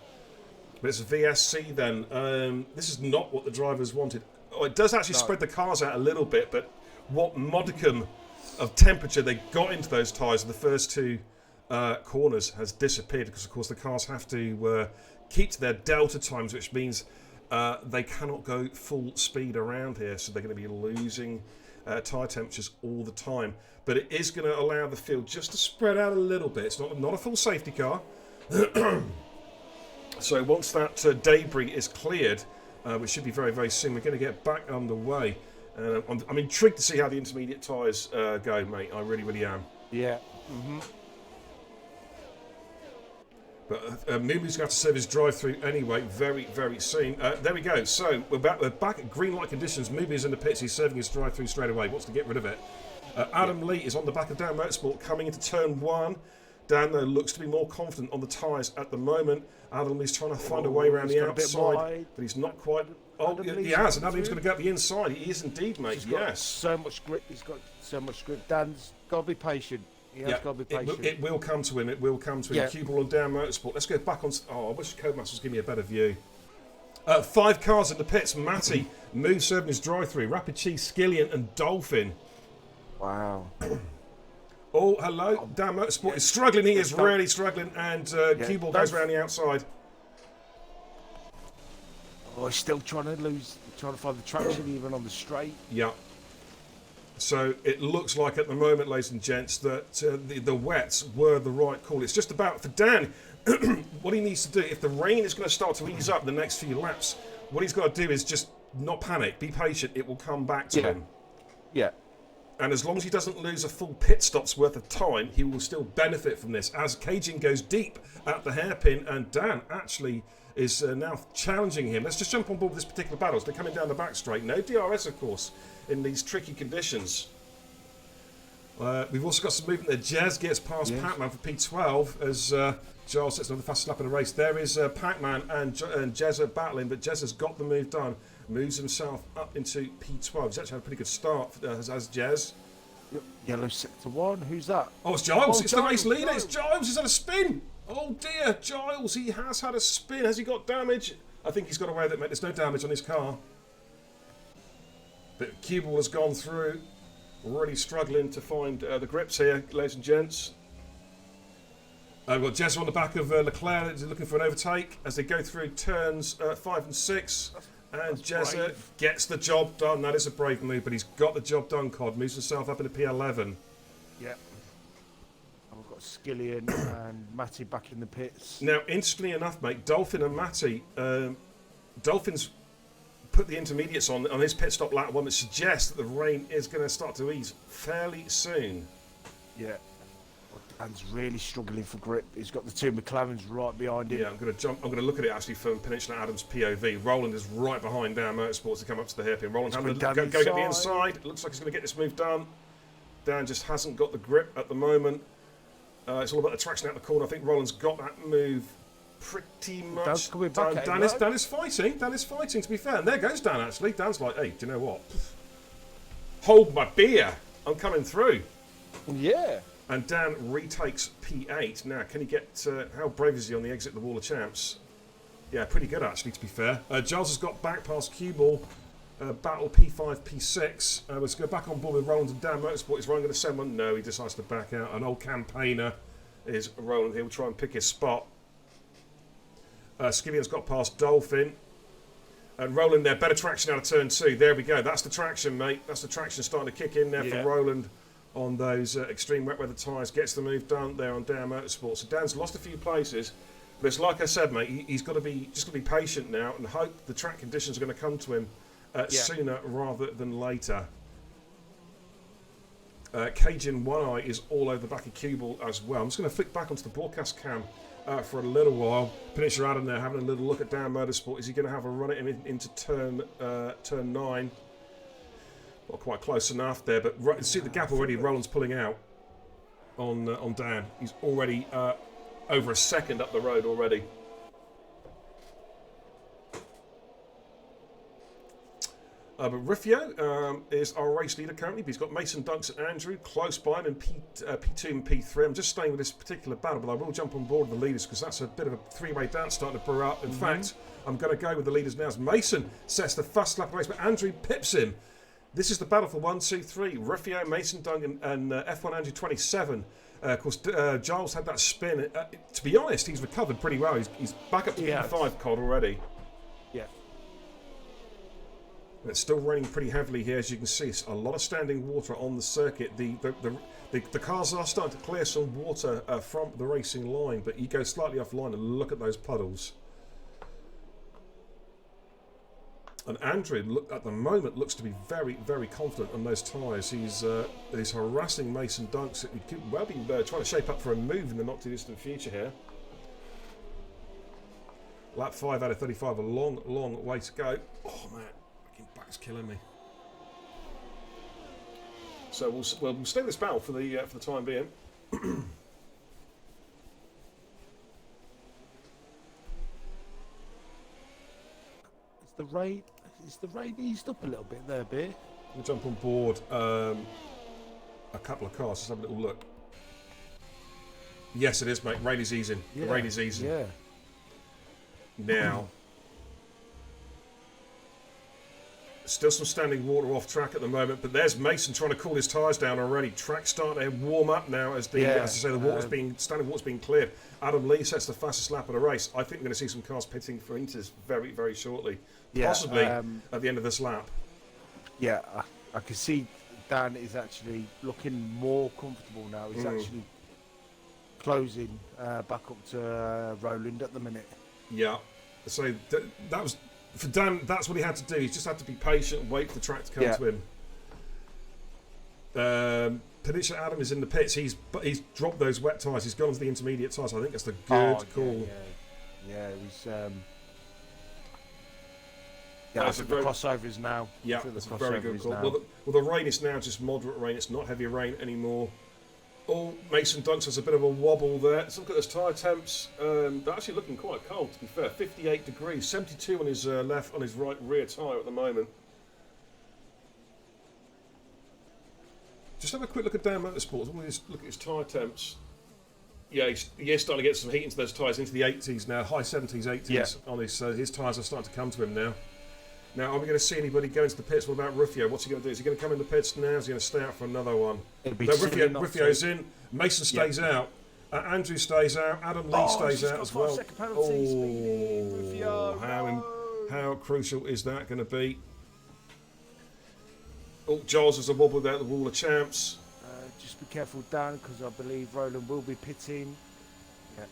But it's a VSC then. This is not what the drivers wanted. Oh, it does actually spread the cars out a little bit, but what modicum of temperature they got into those tyres in the first 2 corners has disappeared because, of course, the cars have to keep to their delta times, which means they cannot go full speed around here, so they're going to be losing tyre temperatures all the time. But it is going to allow the field just to spread out a little bit. It's not a full safety car. So once that debris is cleared, which should be very, very soon, we're going to get back underway. I'm intrigued to see how the intermediate tyres go, mate. I really, really am. Yeah. But Mumu's going to have to serve his drive-through anyway very, very soon. There we go. So we're back at green light conditions. Mumu's in the pits. He's serving his drive-through straight away. Wants to get rid of it. Adam Lee is on the back of Dan Motorsport coming into turn 1. Dan, though, looks to be more confident on the tyres at the moment. Adam Lee's trying to find a way around the outside, but he's not quite... Oh, he has, and Adam Lee's going to go up the inside. He is indeed, mate, yes. So much grip. He's got so much grip. Dan's got to be patient. He has got to be patient. It will come to him. It will come to him. Cue ball on Dan Motorsport. Let's go back on... Oh, I wish Codemasters would give me a better view. 5 cars in the pits. Matty, Moo serving his drive-through. Rapid Cheese, Skillion, and Dolphin. Wow. Oh, hello. Dan Motorsport is struggling. He is really struggling. And Cue ball goes around the outside. Oh, he's still trying to find the traction even on the straight. Yeah. So it looks like at the moment, ladies and gents, that the wets were the right call. It's just about, for Dan, what he needs to do, if the rain is going to start to ease up the next few laps, what he's got to do is just not panic, be patient, it will come back to him. Yeah. And as long as he doesn't lose a full pit stop's worth of time, he will still benefit from this. As Cajun goes deep at the hairpin, and Dan actually is now challenging him. Let's just jump on board with this particular battle. They're coming down the back straight. No DRS, of course, in these tricky conditions. We've also got some movement there. Jez gets past Pac-Man for P12 as Giles sets another fast lap in the race. There is Pac-Man and Jez are battling, but Jez has got the move done. Moves himself up into P12. He's actually had a pretty good start as Jez. Yellow sector 1. Who's that? Oh, it's Giles. It's the race leader. It's Giles. He's had a spin. Oh dear, Giles. He has had a spin. Has he got damage? I think he's got away with it, mate. There's no damage on his car. But Cuball has gone through. Really struggling to find the grips here, ladies and gents. We've got Jezza on the back of Leclerc, is looking for an overtake as they go through turns 5 and 6. And Jezza gets the job done. That is a brave move, but he's got the job done, Cod. Moves himself up into P11. Yeah. And we've got Skillion and Matty back in the pits. Now, interestingly enough, mate, Dolphin and Matty, Dolphin's put the intermediates on his pit stop lap 1 that suggests that the rain is going to start to ease fairly soon. Yeah. Dan's really struggling for grip. He's got the 2 McLarens right behind him. Yeah, I'm going to look at it actually from Peninsula Adams POV. Roland is right behind Dan Motorsports to come up to the hairpin. Roland's having to go get the inside. It looks like he's going to get this move done. Dan just hasn't got the grip at the moment. It's all about the traction out the corner. I think Roland's got that move pretty much. Dan is fighting. Dan is fighting, to be fair. And there goes Dan, actually. Dan's like, hey, do you know what? Hold my beer. I'm coming through. Yeah. And Dan retakes P8. Now, can he get... how brave is he on the exit of the Wall of Champs? Yeah, pretty good, actually, to be fair. Giles has got back past Q-Ball. Battle P5, P6. Let's go back on board with Roland and Dan Motorsport. Is Roland going to send one? No, he decides to back out. An old campaigner is Roland. He'll try and pick his spot. Skillion's got past Dolphin. And Roland there. Better traction out of turn 2. There we go. That's the traction, mate. That's the traction starting to kick in there for Roland. On those extreme wet weather tyres, gets the move done there on Dan Motorsport. So Dan's lost a few places, but it's like I said, mate. He's got to be patient now and hope the track conditions are going to come to him sooner rather than later. Cajun One Eye is all over the back of Cuball as well. I'm just going to flick back onto the broadcast cam for a little while. Peninsula Adam there having a little look at Dan Motorsport. Is he going to have a run it into turn 9? Not quite close enough there, but see the gap already. Roland's pulling out on Dan. He's already over a second up the road already. But Riffio is our race leader currently. But he's got Mason Dunks and Andrew close by him in P2 and P3. I'm just staying with this particular battle, but I will jump on board with the leaders because that's a bit of a three-way dance starting to brew up. In fact, I'm going to go with the leaders now as Mason sets the fast lap race, but Andrew pips him. This is the battle for 1, 2, 3. Riffio, Mason Duncan, and F1 Andrew 27. Of course, Giles had that spin. To be honest, he's recovered pretty well. He's back up to P5 COD already. Yeah. And it's still raining pretty heavily here, as you can see. It's a lot of standing water on the circuit. The cars are starting to clear some water from the racing line, but you go slightly offline and look at those puddles. And Andrew, at the moment, looks to be very, very confident on those tyres. He's harassing Mason Dunks. He could well be trying to shape up for a move in the not-too-distant future here. Lap 5 out of 35, a long, long way to go. Oh, man, fucking back's killing me. So we'll stay with this battle for the time being. Is the rain eased up a little bit there, Beer? We'll jump on board a couple of cars. Let's have a little look. Yes, it is, mate. Rain is easing. Yeah. The rain is easing. Yeah. Now, still some standing water off track at the moment, but there's Mason trying to cool his tyres down already. Track's starting to warm up now as as I say, the standing water's being cleared. Adam Lee sets the fastest lap of the race. I think we're going to see some cars pitting for Inters very, very shortly, possibly at the end of this lap. Yeah, I can see Dan is actually looking more comfortable now. He's actually closing back up to Roland at the minute. Yeah, so that was for Dan. That's what he had to do. He just had to be patient and wait for the track to come to him. Peninsula Adam is in the pits. He's dropped those wet tyres. He's gone to the intermediate tyres. I think that's the good call. Yeah, he's that's the crossovers now. Yeah, that's a very good call. Well, the rain is now just moderate rain. It's not heavy rain anymore. Oh, Mason Dunks has a bit of a wobble there. Let's look at those tyre temps. They're actually looking quite cold, to be fair. 58 degrees, 72 on his left, on his right rear tyre at the moment. Just have a quick look at Dan Motorsports. We'll just look at his tyre temps. Yeah, he is starting to get some heat into those tyres, into the 80s now, high 70s, 80s on his. So his tyres are starting to come to him now. Now, are we going to see anybody go into the pits? What about Rufio? What's he going to do? Is he going to come in the pits now? Is he going to stay out for another one? No, Rufio's in. Mason stays out. Andrew stays out. Adam Lee stays out as well. How crucial is that going to be? Oh, Giles has a wobble there at the Wall of Champs. Just be careful, Dan, because I believe Roland will be pitting. Yeah.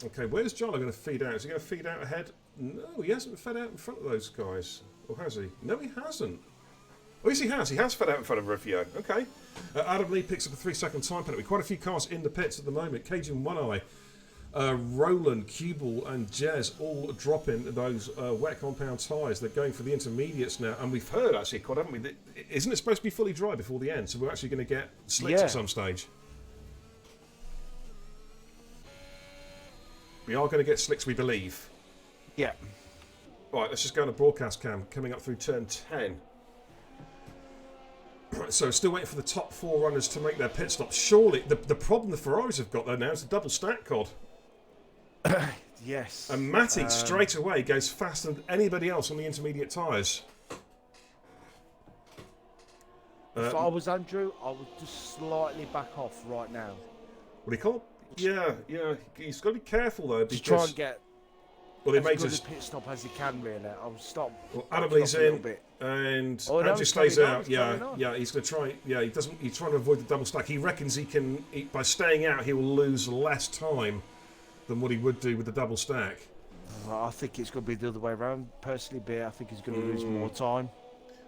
Okay, where's Giles going to feed out? Is he going to feed out ahead? No, he hasn't fed out in front of those guys. Or has he? No, he hasn't. Oh, yes, he has. He has fed out in front of Rufio. Okay. Adam Lee picks up a 3-second time penalty. Quite a few cars in the pits at the moment. Cajun One Eye, Roland, Cubel, and Jez all dropping those wet compound tyres. They're going for the intermediates now. And we've heard, actually, quite, haven't we? That, isn't it supposed to be fully dry before the end? So we're actually going to get slicks at some stage. We are going to get slicks, we believe. Yeah. Right, let's just go on the broadcast cam, coming up through turn 10. Right, so still waiting for the top 4 runners to make their pit stop. Surely, the problem the Ferraris have got, though, now is the double stack, Cod. Yes. And Matty, straight away, goes faster than anybody else on the intermediate tyres. If I was Andrew, I would just slightly back off right now. What do you call it? Yeah. He's got to be careful, though, because... Just try and get... Well, they as made good us a pit stop as he can, really. I'll stop. Well, Adam Lee's in, and Andrew stays out. Yeah, he's going to try. Yeah, he doesn't. He's trying to avoid the double stack. He reckons he can, by staying out, he will lose less time than what he would do with the double stack. Well, I think it's going to be the other way around. Personally, Beer, I think he's going to lose more time.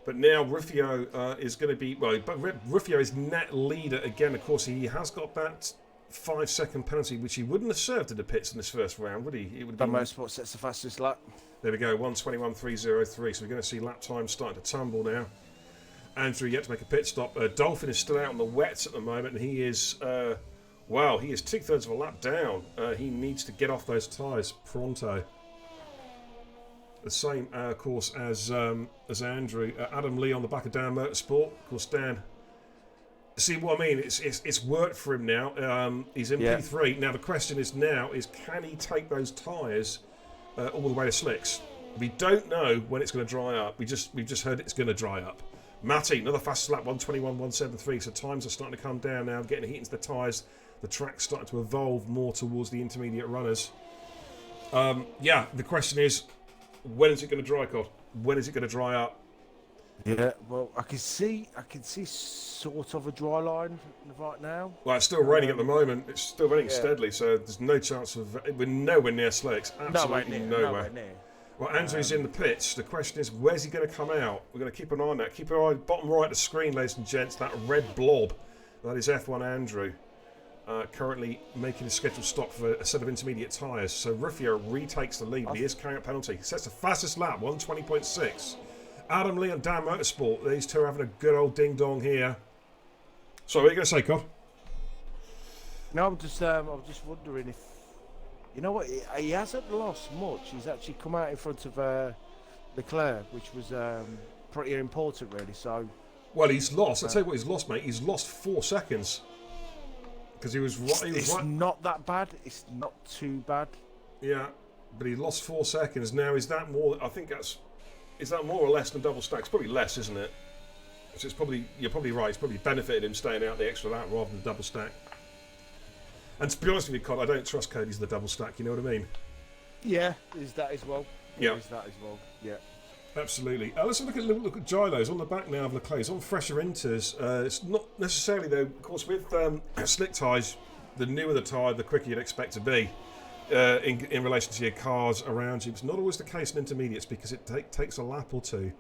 But now Rufio is going to be Rufio is net leader again. Of course, he has got that 5-second penalty, which he wouldn't have served in the pits in this first round, would he? It would have been... Motorsport sets the fastest lap. There we go, 1:21.303. So we're going to see lap time starting to tumble now. Andrew yet to make a pit stop. Dolphin is still out on the wets at the moment, and he is, he is 2/3 of a lap down. He needs to get off those tyres pronto. The same, of course, as Andrew. Adam Lee on the back of Dan Motorsport. Of course, Dan. See what I mean? It's worked for him now. He's in P3 now. The question is can he take those tyres all the way to slicks? We don't know when it's going to dry up. We've just heard it's going to dry up. Matty, another fastest lap, 1:21.173. So times are starting to come down now, getting heat into the tyres. The track's starting to evolve more towards the intermediate runners. The question is, when is it going to dry, Cod? When is it going to dry up? Yeah, well, I can see sort of a dry line right now. Well, it's still raining at the moment. It's still raining steadily, so there's no chance of... We're nowhere near slicks. Absolutely nowhere. Well, Andrew's in the pits. The question is, where's he going to come out? We're going to keep an eye on that. Keep an eye bottom right of the screen, ladies and gents. That red blob. That is F1 Andrew. Currently making a scheduled stop for a set of intermediate tyres. So Rufio retakes the lead, but he is carrying out penalty. He sets the fastest lap, 1:20.6. Adam Lee and Dan Motorsport, these two are having a good old ding-dong here. So what are you going to say, Cod? No, I was just wondering if, you know what, he hasn't lost much. He's actually come out in front of Leclerc, which was pretty important, really. So, well, he's lost. I'll tell you what he's lost, mate. He's lost 4 seconds. Because he was right. It's not that bad. It's not too bad. Yeah, but he lost 4 seconds. Now, is that more? I think that's. Is that more or less than double stack? It's probably less, isn't it? So it's probably. You're probably right. It's probably benefited him staying out the extra lap rather than double stack. And to be honest with you, Cod, I don't trust Cody's the double stack. You know what I mean? Yeah, is that as well? Yeah, is that as well? Yeah. Absolutely. Let's look at Gylo's on the back now of Leclerc. He's on fresher inters. It's not necessarily, though, of course, with slick tyres, the newer the tyre, the quicker you'd expect to be in relation to your cars around you. It's not always the case in intermediates because it takes a lap or two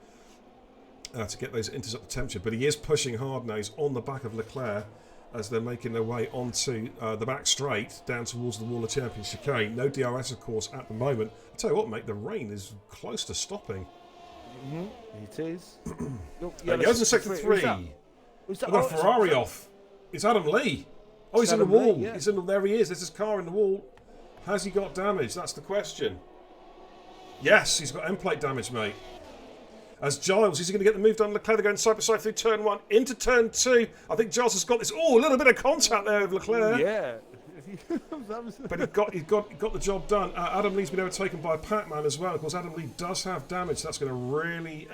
to get those inters up to temperature. But he is pushing hard now. He's on the back of Leclerc as they're making their way onto the back straight down towards the Wall of Champions chicane. No DRS, of course, at the moment. I'll tell you what, mate, the rain is close to stopping. It is. He goes in sector 3. We've got a Ferrari off. It's Adam Lee. Oh, he's in the wall. Lee, yeah. There he is. There's his car in the wall. Has he got damage? That's the question. Yes, he's got end plate damage, mate. As Giles, is he going to get the move done? Leclerc, they're going side by side through turn 1 into turn 2. I think Giles has got this. Oh, a little bit of contact there with Leclerc. Yeah. But he got the job done. Adam Lee's been overtaken by Pac-Man as well. Of course, Adam Lee does have damage. That's going to really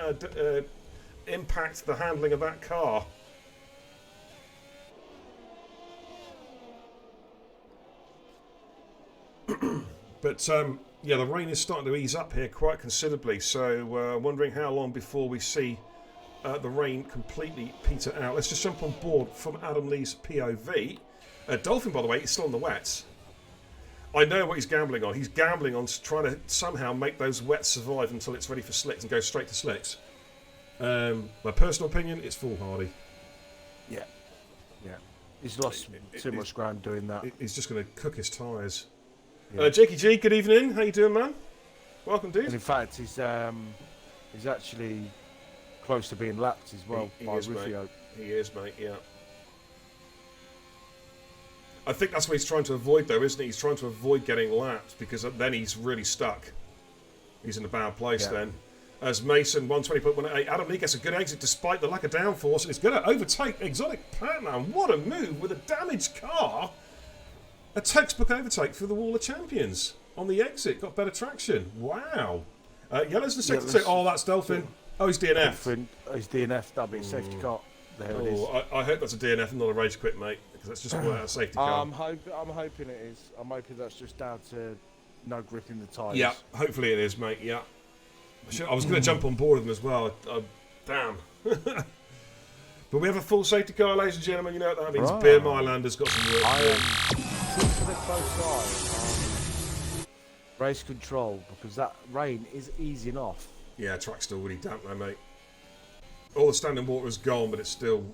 impact the handling of that car. But yeah, the rain is starting to ease up here quite considerably. So wondering how long before we see the rain completely peter out. Let's just jump on board from Adam Lee's POV. Dolphin, by the way, is still on the wets. I know what he's gambling on. He's gambling on trying to somehow make those wets survive until it's ready for slicks and go straight to slicks. My personal opinion, it's foolhardy. Yeah. He's lost too much ground doing that. He's just going to cook his tyres. Yeah. Jakey G, good evening. How you doing, man? Welcome, dude. And in fact, he's actually close to being lapped as well by Rufio. Mate. He is, mate. Yeah. I think that's what he's trying to avoid, though, isn't he? He's trying to avoid getting lapped because then he's really stuck. He's in a bad place then. As Mason, 120.18. Adam Lee gets a good exit despite the lack of downforce and he's going to overtake Exotic Pac-Man. What a move with a damaged car. A textbook overtake for the Wall of Champions on the exit. Got better traction. Wow. Yellow's in sector 2. Oh, that's Dolphin. Oh, he's DNF. He's DNF. That'll be a safety car. There it is. I hope that's a DNF and not a rage quit, mate. Because that's just a safety car. I'm hoping it is. I'm hoping that's just down to no gripping the tyres. Yeah, hopefully it is, mate. Yeah. I was going to jump on board with them as well. Damn. But we have a full safety car, ladies and gentlemen. You know what that means. Right. Beer Mylander's got some work. I am keeping a close eye on race control because that rain is easing off. Yeah, track's still really damp though, mate. All the standing water is gone, but it's still...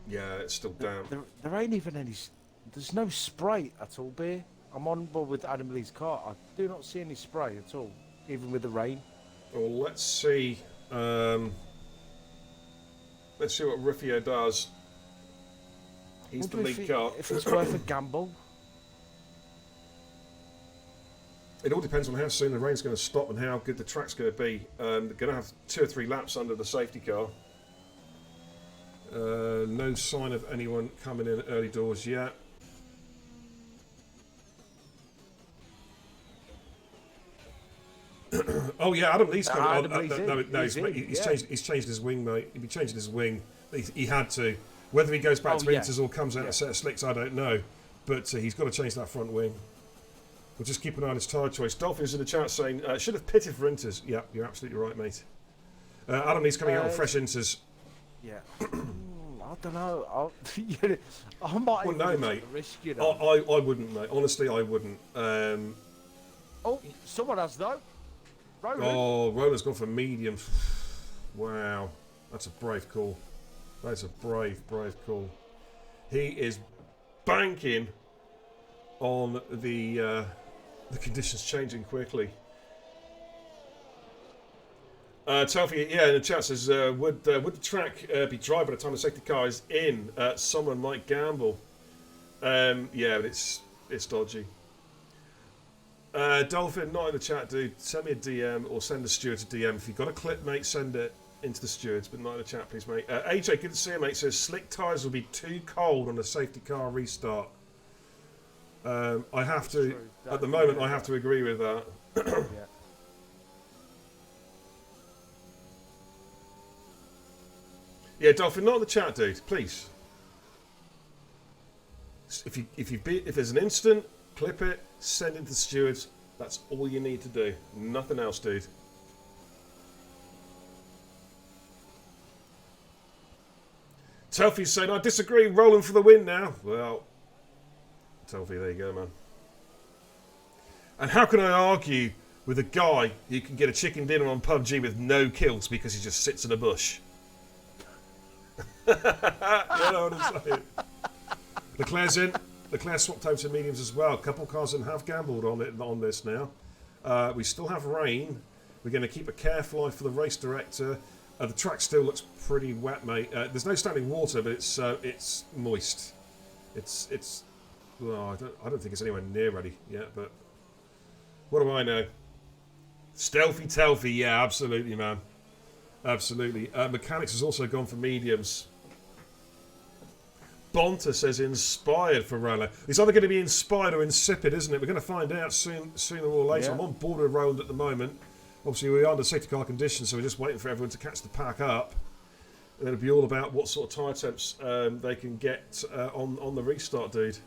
Yeah, it's still damp. There ain't even any... There's no spray at all, Beer. I'm on board with Adam Lee's car. I do not see any spray at all, even with the rain. Well, let's see... let's see what Rufio does. He's the lead car. If it's worth a gamble. It all depends on how soon the rain's going to stop and how good the track's going to be. They're going to have 2 or 3 laps under the safety car. No sign of anyone coming in early doors yet. Oh yeah, Adam Lee's coming. He's changed his wing, mate. He'll be changing his wing. He had to. Whether he goes back to Inters or comes out a set of slicks, I don't know. But he's got to change that front wing. We'll just keep an eye on his tyre choice. Dolphins in the chat saying, should have pitted for Inters. Yeah, you're absolutely right, mate. Adam Lee's coming out on fresh Inters. Yeah. I don't know. I might well, no, mate. Risk, you know. I wouldn't, mate. Honestly, I wouldn't. Oh, someone has, though. Roland. Oh, Roland's gone for medium. Wow, that's a brave call. That's a brave call. He is banking on the conditions changing quickly. Telfie, yeah, in the chat says, would the track be dry by the time the safety car is in? Someone might gamble. Yeah, but it's dodgy. Dolphin, not in the chat, dude. Send me a DM or send the steward a DM. If you've got a clip, mate, send it into the stewards, but not in the chat, please, mate. AJ, good to see you, mate. Says slick tyres will be too cold on a safety car restart. I have to, at the moment, I have to agree with that. Yeah. Yeah, Dolphin, not in the chat, dude. Please. If there's an incident, clip it, send it to the stewards. That's all you need to do. Nothing else, dude. Telfie's saying, I disagree, rolling for the win now. Well, Telfie, there you go, man. And how can I argue with a guy who can get a chicken dinner on PUBG with no kills because he just sits in a bush? You know what I'm saying? Leclerc's in. Leclerc swapped over to mediums as well. A couple cars in have gambled on this now. We still have rain. We're going to keep a careful eye for the race director. The track still looks pretty wet, mate. There's no standing water, but it's moist. Well, I don't think it's anywhere near ready yet, but what do I know? Stealthy Telfie, yeah, absolutely, man. Absolutely. Mechanics has also gone for mediums. Bonta says inspired for Roland. It's either going to be inspired or insipid, isn't it? We're going to find out sooner or later. Yeah. I'm on board with Roland at the moment. Obviously, we're under safety car conditions, so we're just waiting for everyone to catch the pack up. And it'll be all about what sort of tyre temps they can get on the restart, dude.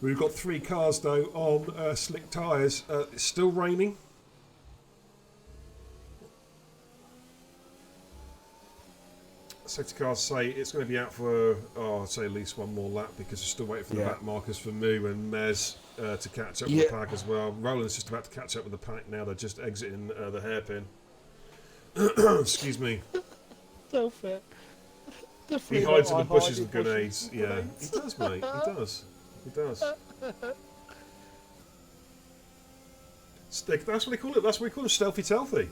We've got 3 cars, though, on slick tyres. It's still raining. Safety cars say it's going to be out for, I'd say at least one more lap because we're still waiting for the back markers for Moo and Mez to catch up with the pack as well. Roland's just about to catch up with the pack now. They're just exiting the hairpin. Excuse me. So fair. He hides in the bushes with grenades. Yeah, he does, mate. He does. He does. That's what they call it. That's what we call it, stealthy Telfie.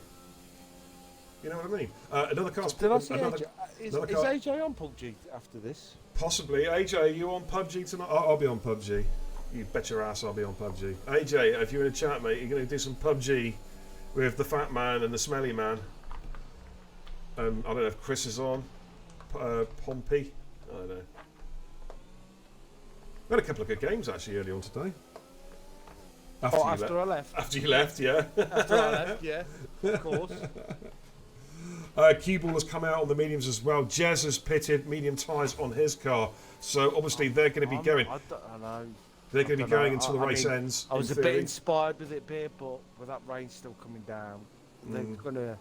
You know what I mean? Another car's... Did I see another, AJ? Is another car, AJ on PUBG after this? Possibly. AJ, are you on PUBG tonight? I'll be on PUBG. You bet your ass I'll be on PUBG. AJ, if you're in a chat, mate, you're going to do some PUBG with the fat man and the smelly man. I don't know if Chris is on. Pompey. I don't know. We had a couple of good games actually early on today. After I left. After you left, yeah. After I left, yeah. Of course. Cue Ball has come out on the mediums as well. Jez has pitted medium tyres on his car. So obviously they're going to be going. I know. They're going to be going until the race ends. I was a bit inspired with it, but with that rain still coming down, they're gonna.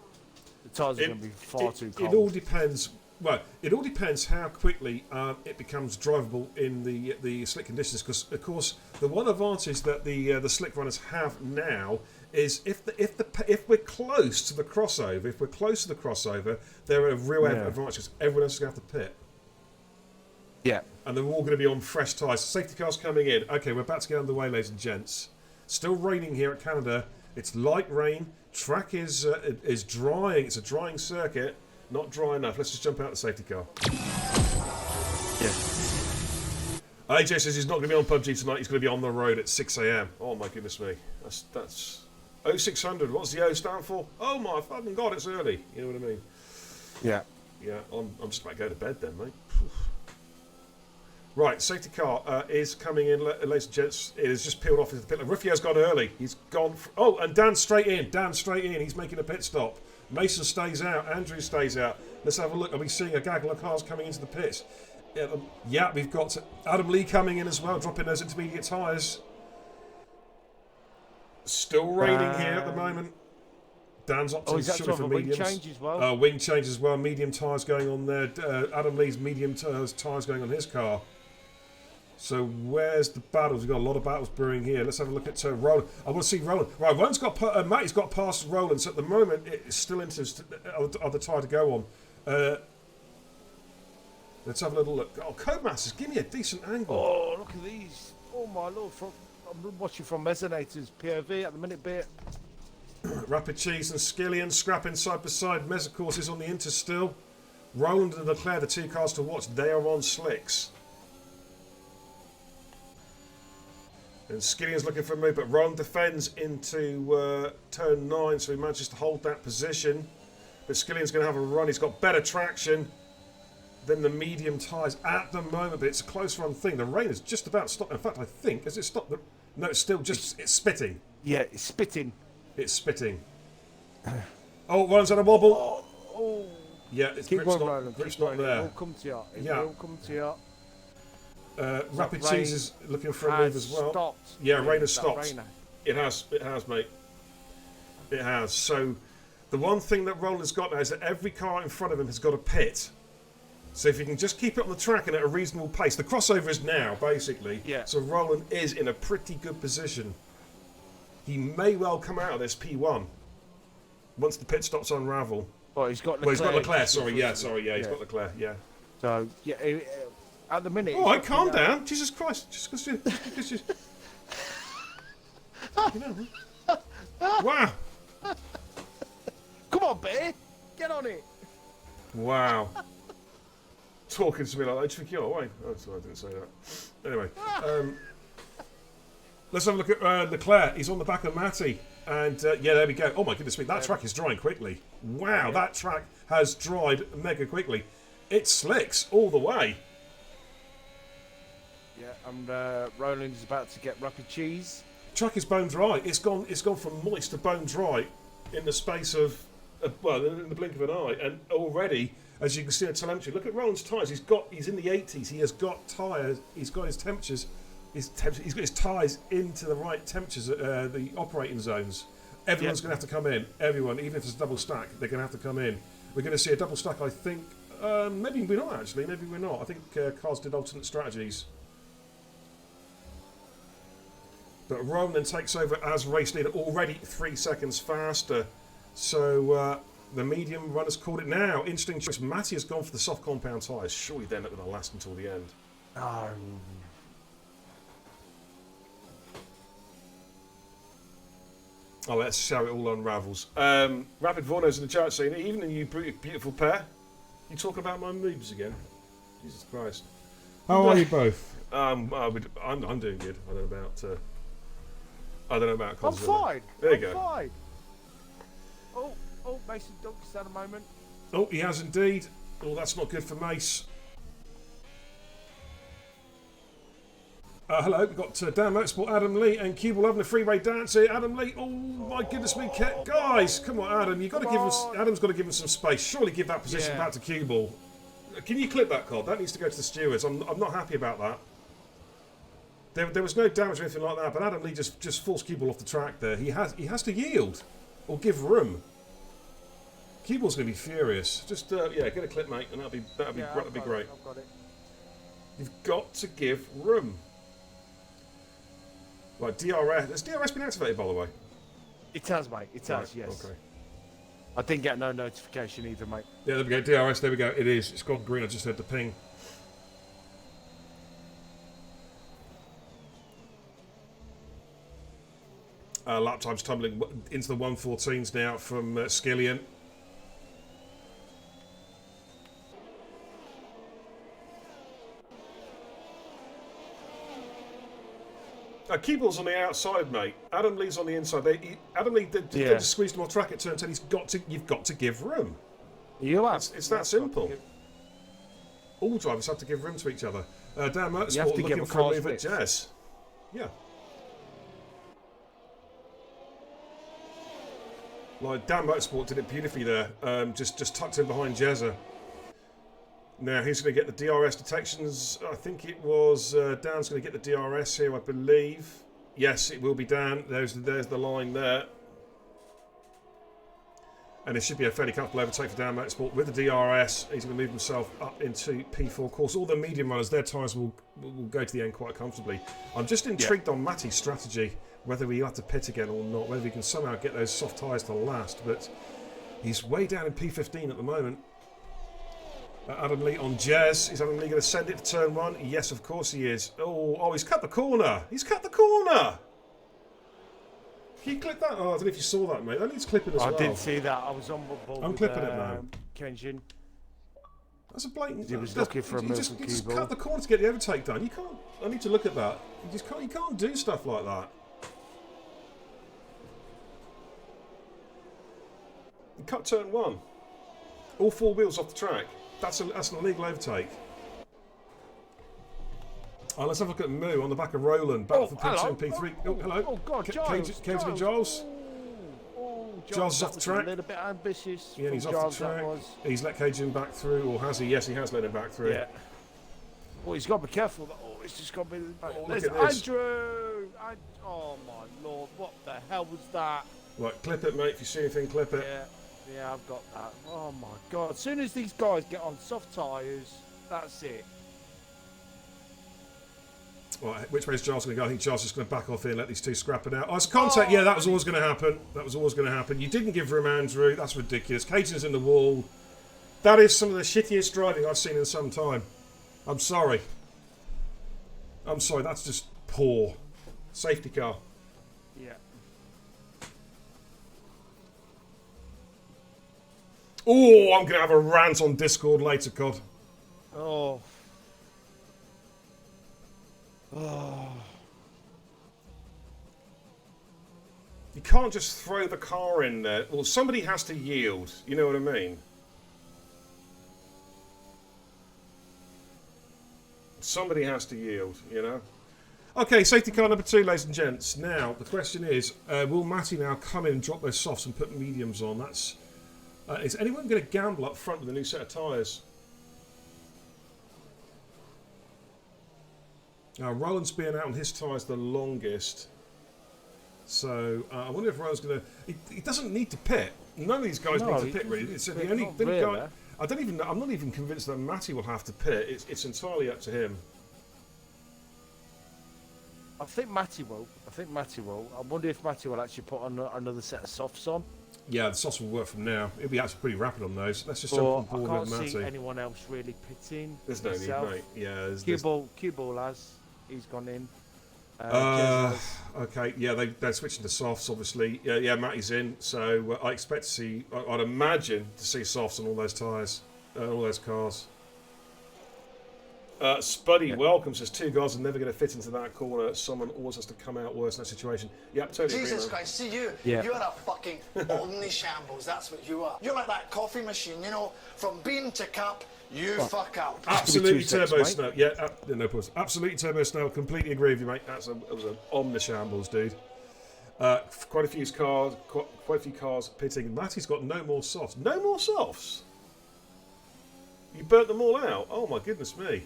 The tyres are going to be far too cold. It all depends. Well, it all depends how quickly it becomes drivable in the slick conditions. Because of course, the one advantage that the slick runners have now is if we're close to the crossover, they're a real advantage because everyone else is going to have to pit. Yeah. And they're all going to be on fresh tyres. Safety cars coming in. Okay, we're about to get underway, ladies and gents. Still raining here at Canada. It's light rain. Track is drying. It's a drying circuit. Not dry enough. Let's just jump out the safety car. Yeah. AJ says he's not going to be on PUBG tonight. He's going to be on the road at 6 a.m. Oh my goodness me. That's 0600. What's the O stand for? Oh my fucking god, it's early. You know what I mean? Yeah. Yeah. I'm just about to go to bed then, mate. Right, safety car is coming in, ladies and gents. It has just peeled off into the pit lane. Ruffio's gone early. He's gone. And Dan's straight in. He's making a pit stop. Mason stays out. Andrew stays out. Let's have a look. Are we seeing a gaggle of cars coming into the pits? Yeah, we've got Adam Lee coming in as well, dropping those intermediate tyres. Still raining here at the moment. Dan's opting for mediums. Wing change as well? Wing change as well. Medium tyres going on there. Adam Lee's medium tyres going on his car. So where's the battles? We've got a lot of battles brewing here. Let's have a look at Roland. I want to see Roland. Right, Roland's got Matty's got past Roland. So at the moment, it's still into the tire to go on. Let's have a little look. Oh, Codemasters, give me a decent angle. Oh, look at these. Oh, my lord. I'm watching from Mesonator's POV at the minute bit. Rapid Cheese and Skillian scrapping side by side. Mesocourse is on the Inter still. Roland and Leclerc, the two cars to watch. They are on slicks. And Skillian's looking for a move, but Roland defends into turn 9, so he manages to hold that position. But Skillian's going to have a run. He's got better traction than the medium tyres at the moment, but it's a close run thing. The rain has just about stopped. In fact, I think, has it stopped? No, it's still just, it's spitting. Yeah, it's spitting. It's spitting. Oh, Roland's on a wobble. Oh. Yeah, it's Keep grip's going, not, Roland. grip's Keep not going. It there. will come to you. It Yeah. will come to you. Rapid That Cheese rain is looking for a move has as well. stopped. Yeah, rain has That stopped. rain. It has, mate. It has. So, the one thing that Roland's got now is that every car in front of him has got a pit. So if you can just keep it on the track and at a reasonable pace, the crossover is now, basically. Yeah. So Roland is in a pretty good position. He may well come out of this P1 once the pit stops unravel. Well, he's got Leclerc. Well, he's got Leclerc, sorry, He's he's got Leclerc, yeah. So, yeah, at the minute... All right, calm down. Jesus Christ. Just you know. Wow. Come on, Bear. Get on it. Wow. Talking to me like that. Just think you're away. Oh, sorry, I didn't say that. Anyway, let's have a look at Leclerc. He's on the back of Matty. And yeah, there we go. Oh my goodness me, that track is drying quickly. Wow, that track has dried mega quickly. It slicks all the way. Yeah, and Roland is about to get Rapid Cheese. Track is bone dry. It's gone from moist to bone dry in the space of well, in the blink of an eye. And already, as you can see in telemetry, look at Roland's tyres. He's in the 80s. He has got tyres. He's got his temperatures. He's got his tyres into the right temperatures, the operating zones. Everyone's going to have to come in. Everyone, even if it's a double stack, they're going to have to come in. We're going to see a double stack, I think. Maybe we're not, actually. Maybe we're not. I think cars did alternate strategies. But Roland takes over as race leader, already 3 seconds faster. So the medium runners called it now. Interesting choice. Matty has gone for the soft compound tyres. Surely they're not going to last until the end. Oh. Oh, let's see how it all unravels. Rapid Vorno's in the chat saying, evening, you beautiful pair. You talking about my moves again? Jesus Christ. How are you both? I'm doing good. I don't know about I'm fine. There you I'm go. Fine. Oh, Mason Dunks at a moment. Oh, he has indeed. Oh, that's not good for Mace. Hello, we've got Dan Motorsport, Adam Lee, and Cubal having a freeway dance here. Adam Lee, oh my goodness me, guys, come on, Adam, you've got to give him. Adam's got to give him some space. Surely give that position back to Cubal. Can you clip that, Cod? That needs to go to the stewards. I'm not happy about that. There was no damage or anything like that, but Adam Lee just forced Cubal off the track there. He has to yield or give room. Cubal's going to be furious. Just get a clip, mate, and that'll be great. I've got it. You've got to give room. Right, DRS. Has DRS been activated, by the way? It has, mate. It has, Right, yes. Okay. I didn't get no notification either, mate. Yeah, there we go. DRS. There we go. It is. It's gone green. I just heard the ping. Lap time's tumbling into the 1:14s now from Skillian. Keeble's on the outside, mate. Adam Lee's on the inside. Adam Lee did squeeze more track at turn 10. You've got to give room. You have. It's that simple. All drivers have to give room to each other. Dan Motorsport looking for a move at Jez. Yeah. Like Dan Motorsport did it beautifully there. Just tucked in behind Jezza. Now he's going to get the DRS detections. I think it was Dan's going to get the DRS here, I believe. Yes, it will be Dan. There's the line there. And it should be a fairly comfortable overtake for Dan Motorsport with the DRS. He's going to move himself up into P4. Of course, all the medium runners, their tyres will go to the end quite comfortably. I'm just intrigued on Matty's strategy, whether we have to pit again or not, whether we can somehow get those soft tyres to last. But he's way down in P15 at the moment. Adam Lee on Jez. Is Adam Lee going to send it to turn 1? Yes, of course he is. Oh, he's cut the corner. He's cut the corner. Can you clip that? Oh, I don't know if you saw that, mate. I need to clip it as well. I didn't see that. I was on board I'm with, clipping it now. Kenjin. That's a blatant. He was looking for a you move just, from you just Cue Ball. cut the corner to get the overtake done. You can't. I need to look at that. You can't do stuff like that. You cut turn 1. All 4 wheels off the track. That's an illegal overtake. Let's have a look at Moo on the back of Roland. Back for P2 and P3. Oh, hello. Oh, God, Giles. Giles. Giles is off the track. A little bit ambitious. Yeah, he's from off Giles, the that track. was. He's let Cajun back through, or has he? Yes, he has let him back through. Yeah. Well, he's got to be careful. Oh, it's just got to be. look There's at this. Andrew. Oh my lord, what the hell was that? Right, clip it, mate. If you see anything, clip it. Yeah, I've got that. Oh my god! As soon as these guys get on soft tyres, that's it. Right, which way is Giles going to go? I think Giles is going to back off here and let these two scrap it out. Oh, it's contact. Yeah, that was always going to happen. That was always going to happen. You didn't give room, Andrew. That's ridiculous. Cajun's in the wall. That is some of the shittiest driving I've seen in some time. I'm sorry. I'm sorry. That's just poor. Safety car. Yeah. Oh, I'm going to have a rant on Discord later, Cod. Oh. Oh. You can't just throw the car in there. Well, somebody has to yield. You know what I mean? Somebody has to yield, you know? Okay, safety car number 2, ladies and gents. Now, the question is, will Matty now come in and drop those softs and put mediums on? That's... is anyone going to gamble up front with a new set of tyres? Now, Roland's been out on his tyres the longest. So, I wonder if Roland's going to... He doesn't need to pit. None of these guys need to pit, really. It's the only guy... I'm not even convinced that Matty will have to pit. It's entirely up to him. I think Matty will. I wonder if Matty will actually put on another set of softs on. Yeah, the softs will work from now. It'll be actually pretty rapid on those. Let's just jump on board I with can't see Matty. anyone else really pitting. There's no need, mate. Yeah, Cue Ball has. He's gone in. Okay, yeah, they're switching to softs, obviously. Yeah, Matty's in, so I expect to see, I'd imagine, to see softs on all those tyres, all those cars. Spuddy welcome says 2 guys are never going to fit into that corner. Someone always has to come out worse in that situation. Yep, totally Jesus agree. Christ, see you. Yeah. You're a fucking omni shambles. That's what you are. You're like that coffee machine, you know, from bean to cup, you fuck up. Absolutely turbo mate. snow. Yeah, no problem. Absolutely turbo snow. Completely agree with you, mate. It was an omnishambles, dude. Quite a few cars pitting. Matty's got no more softs. No more softs. You burnt them all out. Oh my goodness me.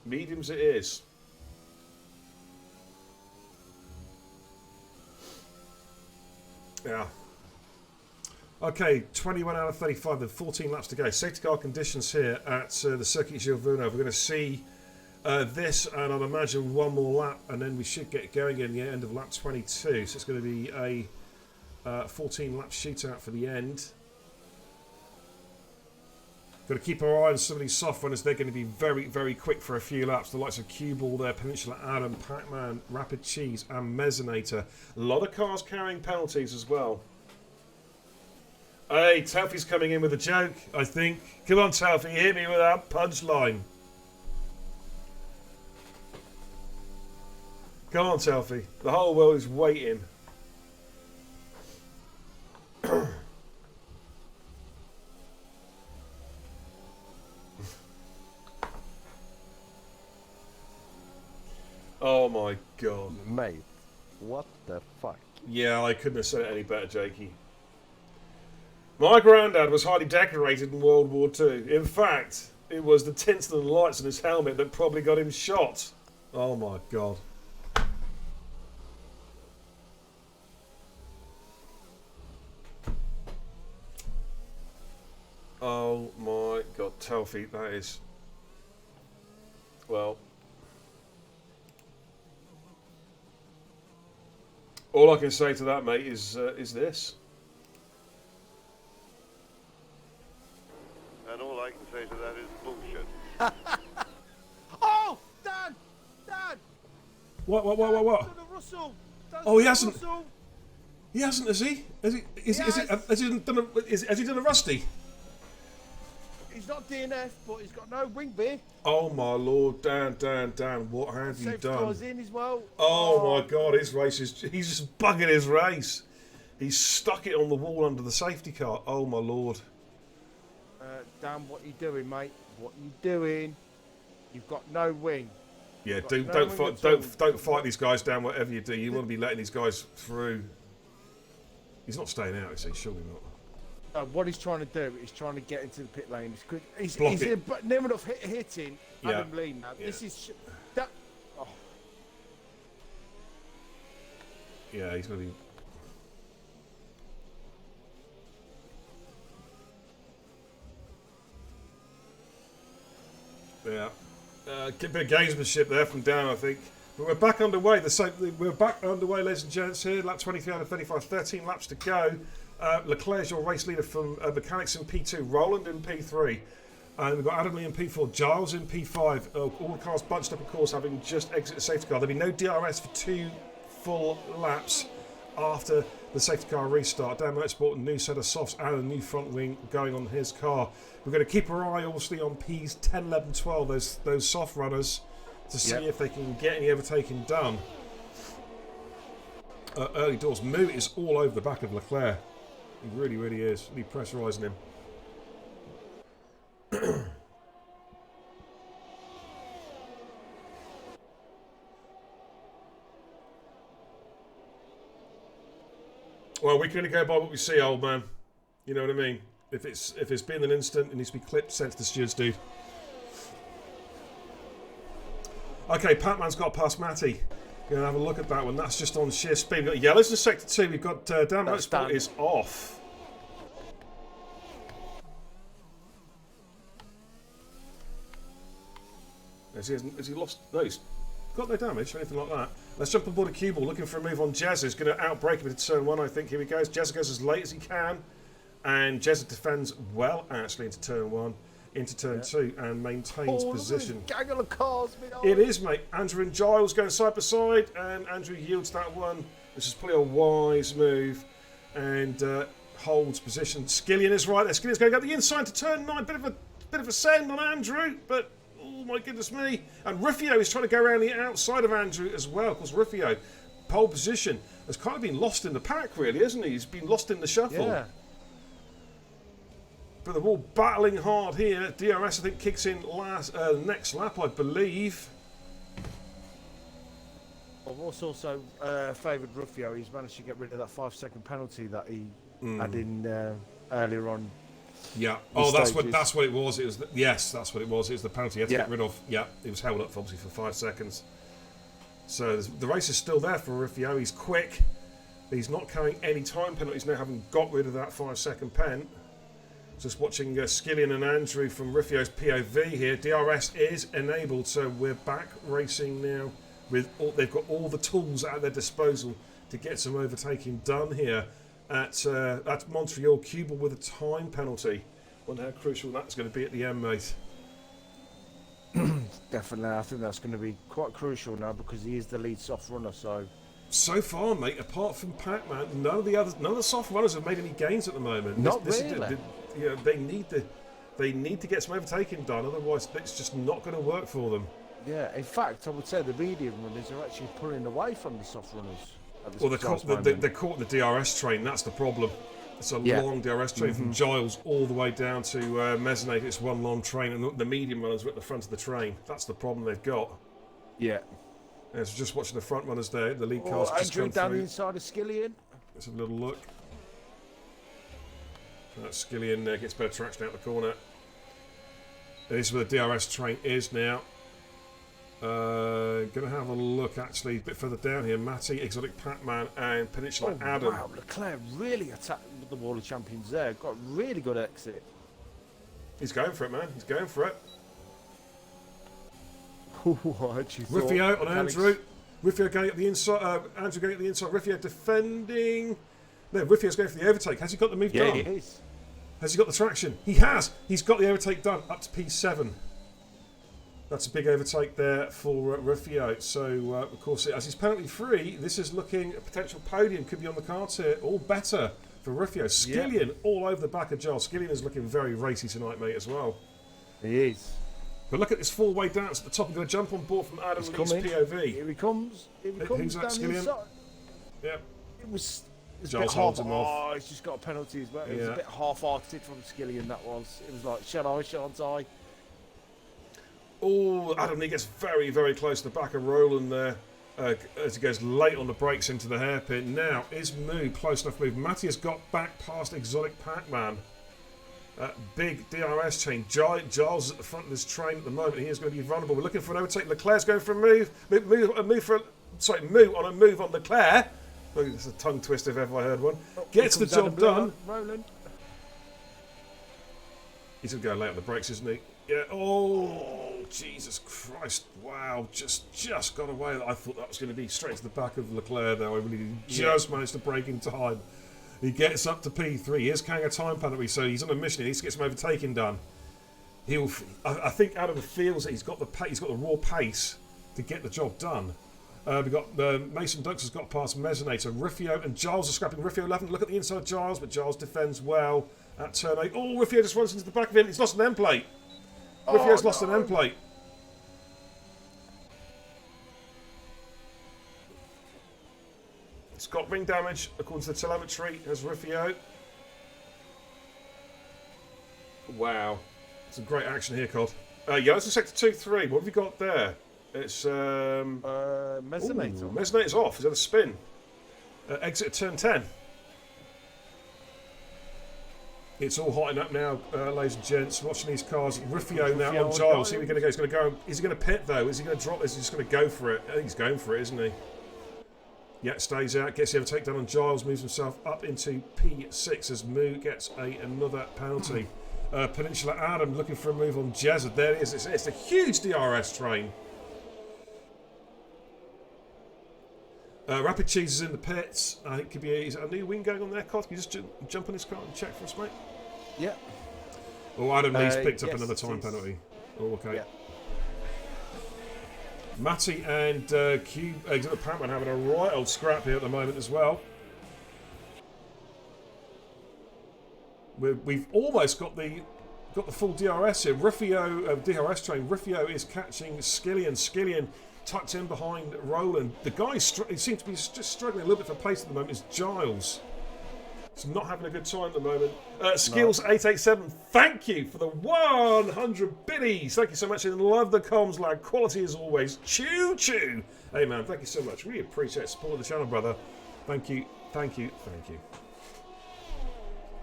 Mediums it is. Yeah. Okay, 21 out of 35 with 14 laps to go. Safety car conditions here at the Circuit Gilles Villeneuve. We're going to see this, and I'd imagine one more lap, and then we should get going in the end of lap 22. So it's going to be a 14-lap shootout for the end. Got to keep our eye on some of these soft runners. They're going to be very, very quick for a few laps. The likes of Cue Ball there, Peninsula Adam, Pac-Man, Rapid Cheese, and Mesonator. A lot of cars carrying penalties as well. Hey, Telfie's coming in with a joke, I think. Come on, Telfie, hit me with that punchline. Come on, Telfie. The whole world is waiting. Oh my god. Mate, what the fuck? Yeah, I couldn't have said it any better, Jakey. My granddad was highly decorated in World War II. In fact, it was the tinsel and lights on his helmet that probably got him shot. Oh my god. healthy. That is. Well. All I can say to that, mate, is this. And all I can say to that is bullshit. Oh, Dan! Dan! What? Done a Russell! Oh, he hasn't. Russell. He hasn't, has he? Has he done a rusty? He's not DNF, but he's got no wing beer. Oh my lord, Dan, what have you Safety done? car's in as well. Oh my god, his race he's just bugging his race. He's stuck it on the wall under the safety car. Oh my lord. Dan, what you doing, mate? What you doing? You've got no wing. Yeah, Got don't no don't wing fight at all. don't fight these guys down. Whatever you do, you want to be letting these guys through. He's not staying out, is he? Surely not. What he's trying to do is trying to get into the pit lane. He's quick. He's Block it. near enough hitting Yeah. Adam Lee now. Yeah. This is that. Oh, Yeah, he's going to be. Yeah, a bit of gamesmanship there from Dan, I think. But we're back underway. We're back underway, ladies and gents. Here, lap 23 out of 35, 13 laps to go. Leclerc's your race leader from Mechanics in P2, Roland in P3. And we've got Adam Lee in P4, Giles in P5. All the cars bunched up, of course, having just exited the safety car. There'll be no DRS for 2 full laps after the safety car restart. Dan Motorsport, a new set of softs and a new front wing going on his car. We're going to keep our eye, obviously, on Ps 10, 11, 12, those soft runners, to see if they can get any overtaking done. Early doors. Moo is all over the back of Leclerc. He really, really is. Really pressurising him. Well, we can only go by what we see, old man. You know what I mean? If it's been an instant, it needs to be clipped, sent to the stewards, dude. Okay, Patman's got past Matty. Gonna have a look at that one. That's just on sheer speed. We've got yellows in sector 2. We've got Dan Motorsport is off. Has he lost? No, he's got no damage or anything like that. Let's jump on board a cue ball, looking for a move on Jez. Is going to outbreak him into turn 1, I think. Here he goes. Jez goes as late as he can. And Jez defends well, actually, into turn 1, into turn 2, and maintains position. Gang of the cars, It is, mate. Andrew and Giles going side by side, and Andrew yields that one. This is probably a wise move, and holds position. Skillian is right there. Skillian's going to go the inside to turn 9. Bit of a send on Andrew, but oh my goodness me! And Rufio is trying to go around the outside of Andrew as well. Of course, Rufio, pole position, has kind of been lost in the pack, really, hasn't he? He's been lost in the shuffle. Yeah. But they're all battling hard here. DRS, I think, kicks in next lap, I believe. I've also favoured Rufio. He's managed to get rid of that 5-second penalty that he had in earlier on. Yeah. Stages. That's what it was. It was yes, that's what it was. It was the penalty he had to Yeah. get rid of. Yeah, it was held up obviously for 5 seconds. So the race is still there for Rufio. He's quick. He's not carrying any time penalties now, having got rid of that 5-second pen. Just watching Skillian and Andrew from Rufio's POV here. DRS is enabled, so we're back racing now. They've got all the tools at their disposal to get some overtaking done here at Montreal. Cuba with a time penalty. Wonder how crucial that's going to be at the end, mate. Definitely, I think that's going to be quite crucial now because he is the lead soft runner. So far, mate, apart from Pac-Man, none of the soft runners have made any gains at the moment. Not really. They need to get some overtaking done, otherwise it's just not going to work for them. Yeah, in fact, I would say the medium runners are actually pulling away from the soft runners. Well, they're caught in the DRS train. That's the problem. It's a long DRS train from Giles all the way down to Mezzanate. It's one long train, and the medium runners are at the front of the train. That's the problem they've got. Yeah. So just watching the front runners there. The lead cars just Andrew come down the through. inside of Skillian. Let's have a little look. Skillian gets better traction out the corner. This is where the DRS train is now. Going to have a look actually a bit further down here. Matty, Exotic Pac-Man, and Peninsula Adam. Wow, Leclerc really attacked the Wall of Champions there. Got a really good exit. He's going for it, man. He's going for it. What you thought? Rufio on Alex? Andrew. Rufio going at the inside. Andrew going at the inside. Rufio defending. No, Rufio's going for the overtake. Has he got the move Yeah, done? he is. Has he got the traction? He has. He's got the overtake done up to P7. That's a big overtake there for Rufio. So, of course, as he's penalty free, this is looking a potential podium. Could be on the cards here. All better for Rufio. Skillian all over the back of Giles. Skillian is looking very racy tonight, mate, as well. He is. But look at this four-way dance at the top. We're going to jump on board from Adam He's Lee's coming. POV. Here he comes. Here he comes Who's that, down the Skillian? inside. Yep. It was a Giles bit holds half. him off. Oh, he's just got a penalty as well. It was Yeah. a bit half-hearted from Skillian. That was. It was like, shall I? Shan't I? Oh, Adam Lee gets very, very close to the back of Roland there as he goes late on the brakes into the hairpin. Now, is Moo close enough move? Matty has got back past Exotic Pac-Man. Big DRS chain. Giles is at the front of this train at the moment. He is going to be vulnerable. We're looking for an overtake. Leclerc's going for a move. Moo on a move on Leclerc. Look, it's a tongue twister if ever I heard one. Gets the job done. Roland. He's going to go late on the brakes, isn't he? Yeah. Oh, Jesus Christ. Wow. Just got away. I thought that was going to be straight to the back of Leclerc, though. I really just managed to break in time. He gets up to P3. Here's Kang a time penalty, so he's on a mission. He needs to get some overtaking done. I think Adam feels that he's got the raw pace to get the job done. We've got Mason Dux has got past Mesonator. Rufio and Giles are scrapping. Rufio 11. Look at the inside Giles, but Giles defends well at turn 8. Oh, Rufio just runs into the back of him. He's lost an end plate. Rufio's lost an end plate. It's got ring damage according to the telemetry as Rufio. Wow. Some great action here, Cod. Yeah, that's in sector 2-3. What have you got there? It's Mesonator. Ooh, Mesonator's off. Is that a spin? Exit at turn 10. It's all hotting up now, ladies and gents. Watching these cars. Rufio now on Giles. Here we're going to go. He's going to go. Is he going to pit though? Is he going to drop? Is he just going to go for it? I think he's going for it, isn't he? Yeah, stays out. Gets the overtake done on Giles. Moves himself up into P6 as Moo gets another penalty. Peninsula Adam looking for a move on Jezza. There it is. It's a huge DRS train. Rapid Cheese is in the pits. I think it could be is it a new wing going on there, Cod? Can you just jump on his car and check for us, mate? Yeah. Oh, Adam Lee's picked up yes, another time it is. penalty. Oh, okay. Yeah. Matty and Cube Exotic Pac-Man having a right old scrap here at the moment as well. We've almost got the full DRS here. Rufio DRS train. Rufio is catching Skillian. Skillian tucked in behind Roland. The guy he seems to be just struggling a little bit for pace at the moment. Is Giles. He's not having a good time at the moment. Skills 887. Thank you for the 100 biddies. Thank you so much. And love the comms, lad. Quality as always. Choo choo. Hey man, thank you so much. Really appreciate the support of the channel, brother. Thank you. Thank you. Thank you.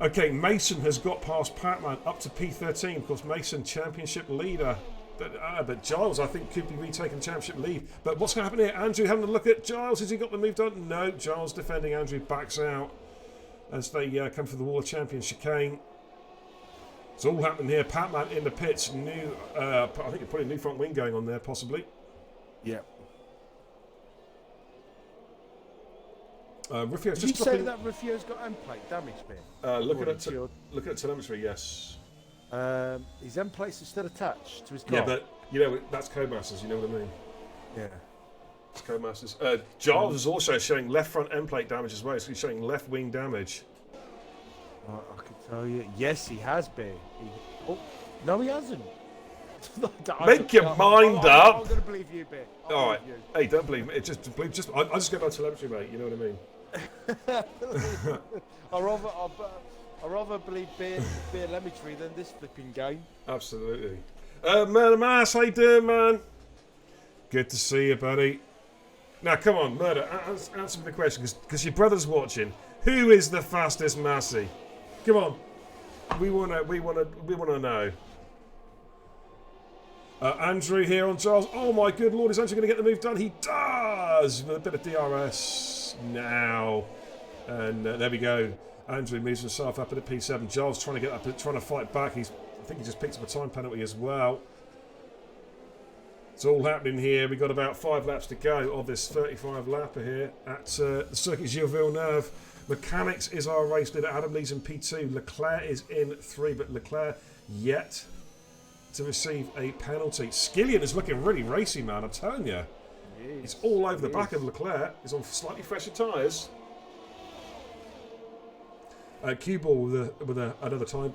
Okay, Mason has got past Pac-Man up to P13. Of course, Mason, championship leader. But Giles, I think, could be retaking the championship lead. But what's going to happen here? Andrew having a look at Giles. Has he got the move done? No, Giles defending. Andrew backs out as they come for the Wall of Champions chicane. It's all happening here. Pac-Man in the pits. New, I think you're putting a new front wing going on there, possibly. Yeah. Rufio's Did you just say dropping. that Rufio's got end plate damage, Ben? Look at telemetry. Yes. His end plates are still attached to his car. Yeah, but you know that's Codemasters. You know what I mean? Yeah. It's Codemasters. Giles is also showing left front end plate damage as well. So he's showing left wing damage. I can tell you. Yes, he has been. Oh, no, he hasn't. Make your mind up. I'm going to believe you, Ben. All right. Hey, don't believe me. I just go by telemetry, mate. You know what I mean? I'd rather believe beer telemetry than this flipping game. Absolutely. Murder Mass, how you doing, man? Good to see you, buddy. Now, come on, Murder, answer me the question, because your brother's watching. Who is the fastest Massey? Come on. We wanna know. Andrew here on Giles. Oh my good lord, is Andrew going to get the move done? He does! With a bit of DRS now. And there we go. Andrew moves himself up at a P7. Giles trying to get up, trying to fight back. He's I think he just picked up a time penalty as well. It's all happening here. We've got about 5 laps to go of this 35 lapper here at the Circuit Gilles Villeneuve. Mechanics is our race leader. Adam Lee's in P2. Leclerc is in 3, but Leclerc yet to receive a penalty. Skillian is looking really racy, man. I'm telling you. It's all over the back of Leclerc. He's on slightly fresher tyres. Cue ball with another time.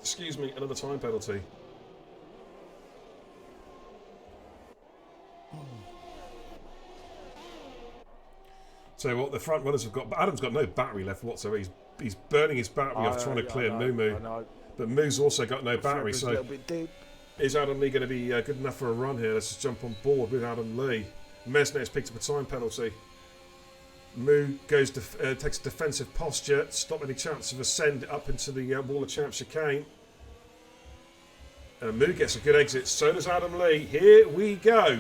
Excuse me, another time penalty. So what the front runners have got, Adam's got no battery left whatsoever. He's burning his battery off trying to clear Moo. But Moo's also got no battery, so is Adam Lee going to be good enough for a run here? Let's just jump on board with Adam Lee. Mesnet's picked up a time penalty. Moo goes takes a defensive posture, stop any chance of ascend up into the Wall of Champs chicane. Moo gets a good exit, so does Adam Lee. Here we go.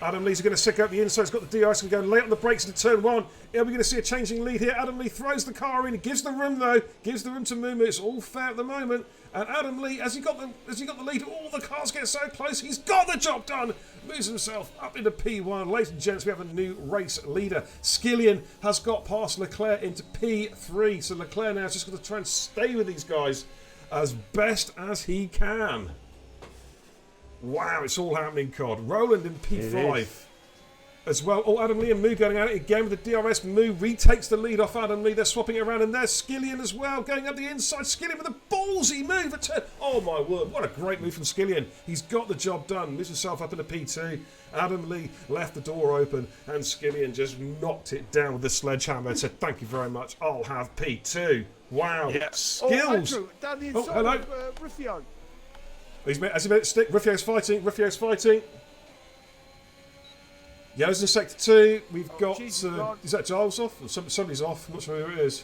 Adam Lee's going to stick out the inside. He's got the DRS and go lay on the brakes into turn 1. Are we going to see a changing lead here? Adam Lee throws the car in, gives the room though, gives the room to Moo. It's all fair at the moment. And Adam Lee, as he got the lead, all the cars get so close. He's got the job done. Moves himself up into P1. Ladies and gents, we have a new race leader. Skillian has got past Leclerc into P3. So Leclerc now is just going to try and stay with these guys as best as he can. Wow, it's all happening, Cod. Roland in P5 as well. Oh, Adam Lee and Moo going at it again with the DRS. Moo retakes the lead off Adam Lee. They're swapping it around, and there's Skillian as well, going up the inside. Skillian with a ballsy move. Oh, my word. What a great move from Skillian. He's got the job done. Moves himself up into P2. Adam Lee left the door open, and Skillian just knocked it down with the sledgehammer and said, thank you very much. I'll have P2. Wow. Yeah. Skills. Oh, Andrew, down the inside hello. of Ruffiano. Has he made it stick? Riffio's fighting. Yellow's in sector 2. We've got. Is that Giles off? Or somebody's off. I'm not sure who it is.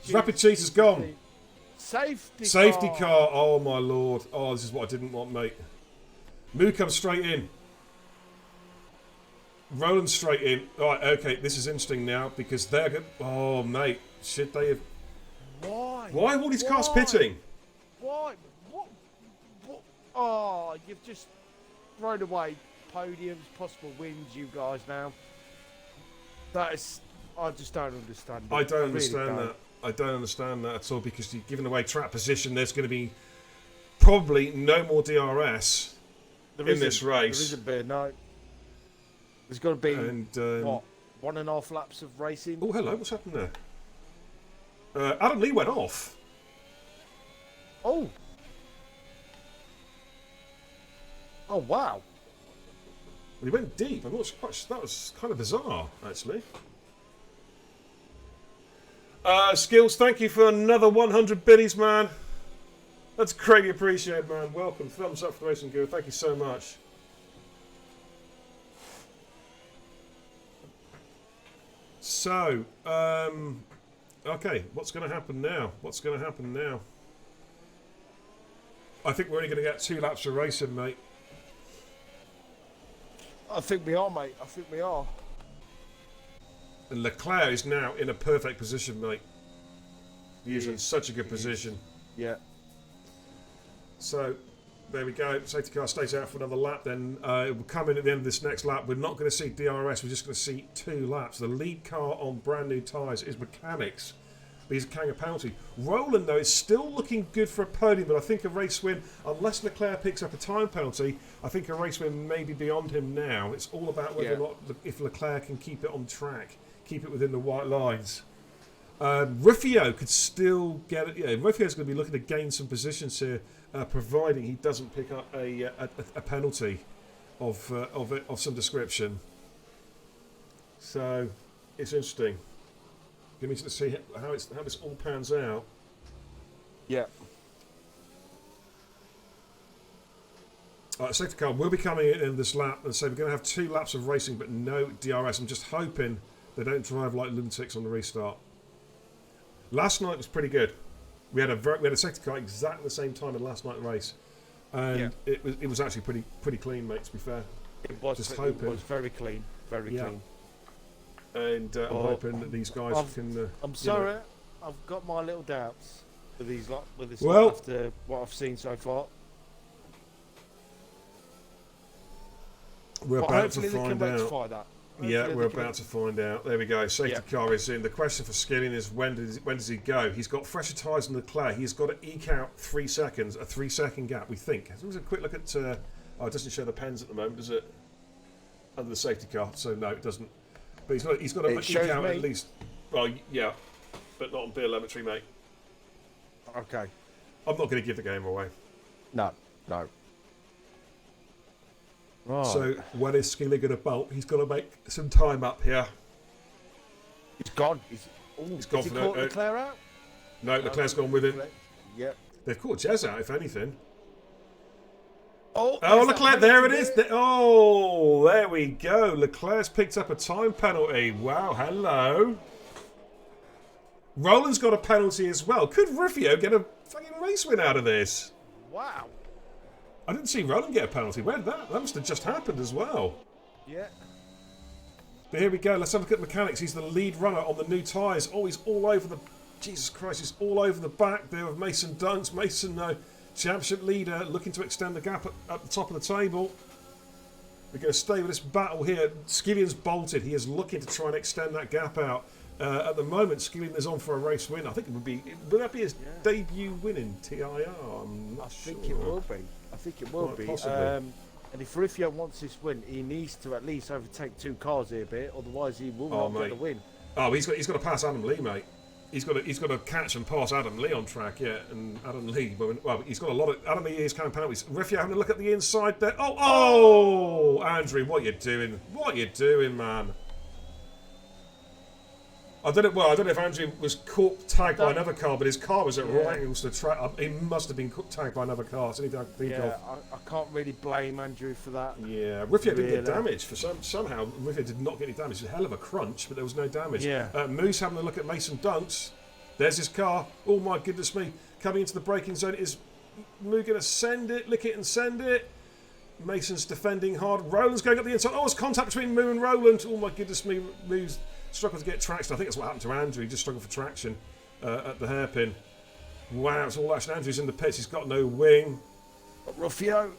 Rapid Cheese is gone. Safety car. Oh my lord. Oh, this is what I didn't want, mate. Moo comes straight in. Roland straight in. Alright, okay, this is interesting now because they're going. Oh, mate. Should they have. Why have all these cars pitting? Why? Oh, you've just thrown away podiums, possible wins, you guys now. That is, I just don't understand it. I don't understand that. I don't understand that at all because you're giving away track position. There's going to be probably no more DRS in this race. There isn't been, no. There's got to be, what, 1.5 laps of racing? Oh, hello, what's happened there? Adam Lee went off. Oh, wow. Well, he went deep. I'm not quite. That was kind of bizarre, actually. Skills, thank you for another 100 biddies, man. That's greatly appreciated, man. Welcome. Thumbs up for the Racing Guru. Thank you so much. So, okay, what's going to happen now? I think we're only going to get 2 laps of racing, mate. I think we are, mate. I think we are. And Leclerc is now in a perfect position, mate. He is in such a good position. Yeah. So, there we go. Safety car stays out for another lap. Then it will come in at the end of this next lap. We're not going to see DRS. We're just going to see 2 laps. The lead car on brand new tyres is Mechanics. But he's carrying a penalty. Roland, though, is still looking good for a podium, but I think a race win, unless Leclerc picks up a time penalty, I think a race win may be beyond him now. It's all about whether or not if Leclerc can keep it on track, keep it within the white lines. Rufio could still get it. Yeah, Rufio's going to be looking to gain some positions here, providing he doesn't pick up a penalty of some description. So it's interesting. Give me to see how this all pans out. Yeah. Safety car will be coming in this lap, and so we're going to have 2 laps of racing, but no DRS. I'm just hoping they don't drive like lunatics on the restart. Last night was pretty good. We had a safety car exactly the same time as last night's race, and it was actually pretty clean, mate. To be fair, it was very clean, very clean. And I'm hoping that these guys can. I'm sorry, I've got my little doubts. with these lot, with this Well- lot after what I've seen so far. We're But about to hopefully they can find out. rectify that. Yeah, Hopefully we're they can- about to find out. There we go. Safety Yeah. car is in. The question for Skillian is when does he go? He's got fresher tyres than Leclerc. He's got to eke out 3 seconds, a 3-second gap, we think. Let's have a quick look at... it doesn't show the pens at the moment, does it? Under the safety car, so no, it doesn't. But he's got to It eke shows out me. at least... Well, yeah, but not on beer lavatory, mate. Okay. I'm not going to give the game away. No. Right. So when is Skillian going to bolt? He's got to make some time up here. He's gone. He's gone has he for caught the- Leclerc out? No, Leclerc's gone with him. Yep. They've caught Jez out, if anything. Oh, Oh, there's that Leclerc, there it penalty is. there. Oh, there we go. Leclerc's picked up a time penalty. Wow, hello. Roland's got a penalty as well. Could Rivio get a fucking race win out of this? Wow. I didn't see Roland get a penalty. Where did that? That must have just happened as well. Yeah. But here we go. Let's have a look at mechanics. He's the lead runner on the new tyres. Oh, he's all over the... Jesus Christ, he's all over the back there with Mason Dunks. Mason, championship leader, looking to extend the gap at the top of the table. We're going to stay with this battle here. Skillian's bolted. He is looking to try and extend that gap out. At the moment, Skillian is on for a race win. I think it would be... Would that be his debut win in TIR? I'm not I sure. think it will be. I think it will Quite be. possibly. And if Rivio wants this win, he needs to at least overtake 2 cars here a bit, otherwise he will not mate. get the win. Oh, he's got to pass Adam Lee, mate. He's got to catch and pass Adam Lee on track, yeah. And Adam Lee, well, he's got a lot of... Adam Lee is kind of penalties. Rivio having a look at the inside there. Oh, Andrew, what you doing? What you doing, man? I don't know if Andrew was caught tagged by another car, but his car was at right angles to the track. He must have been tagged by another car. It's anything I can think Yeah, of. I can't really blame Andrew for that. Yeah, Rivio didn't get Really? damaged. somehow, Rivio did not get any damage. It was a hell of a crunch, but there was no damage. Yeah. Moose having a look at Mason Dunks. There's his car. Oh my goodness me. Coming into the braking zone. Is Moo going to send it, lick it and send it? Mason's defending hard. Roland's going up the inside. Oh, it's contact between Moo and Roland. Oh my goodness me. Moo's struggled to get traction. I think that's what happened to Andrew. He just struggled for traction at the hairpin. Wow, it's all action. Andrew's in the pits. He's got no wing. Rivio,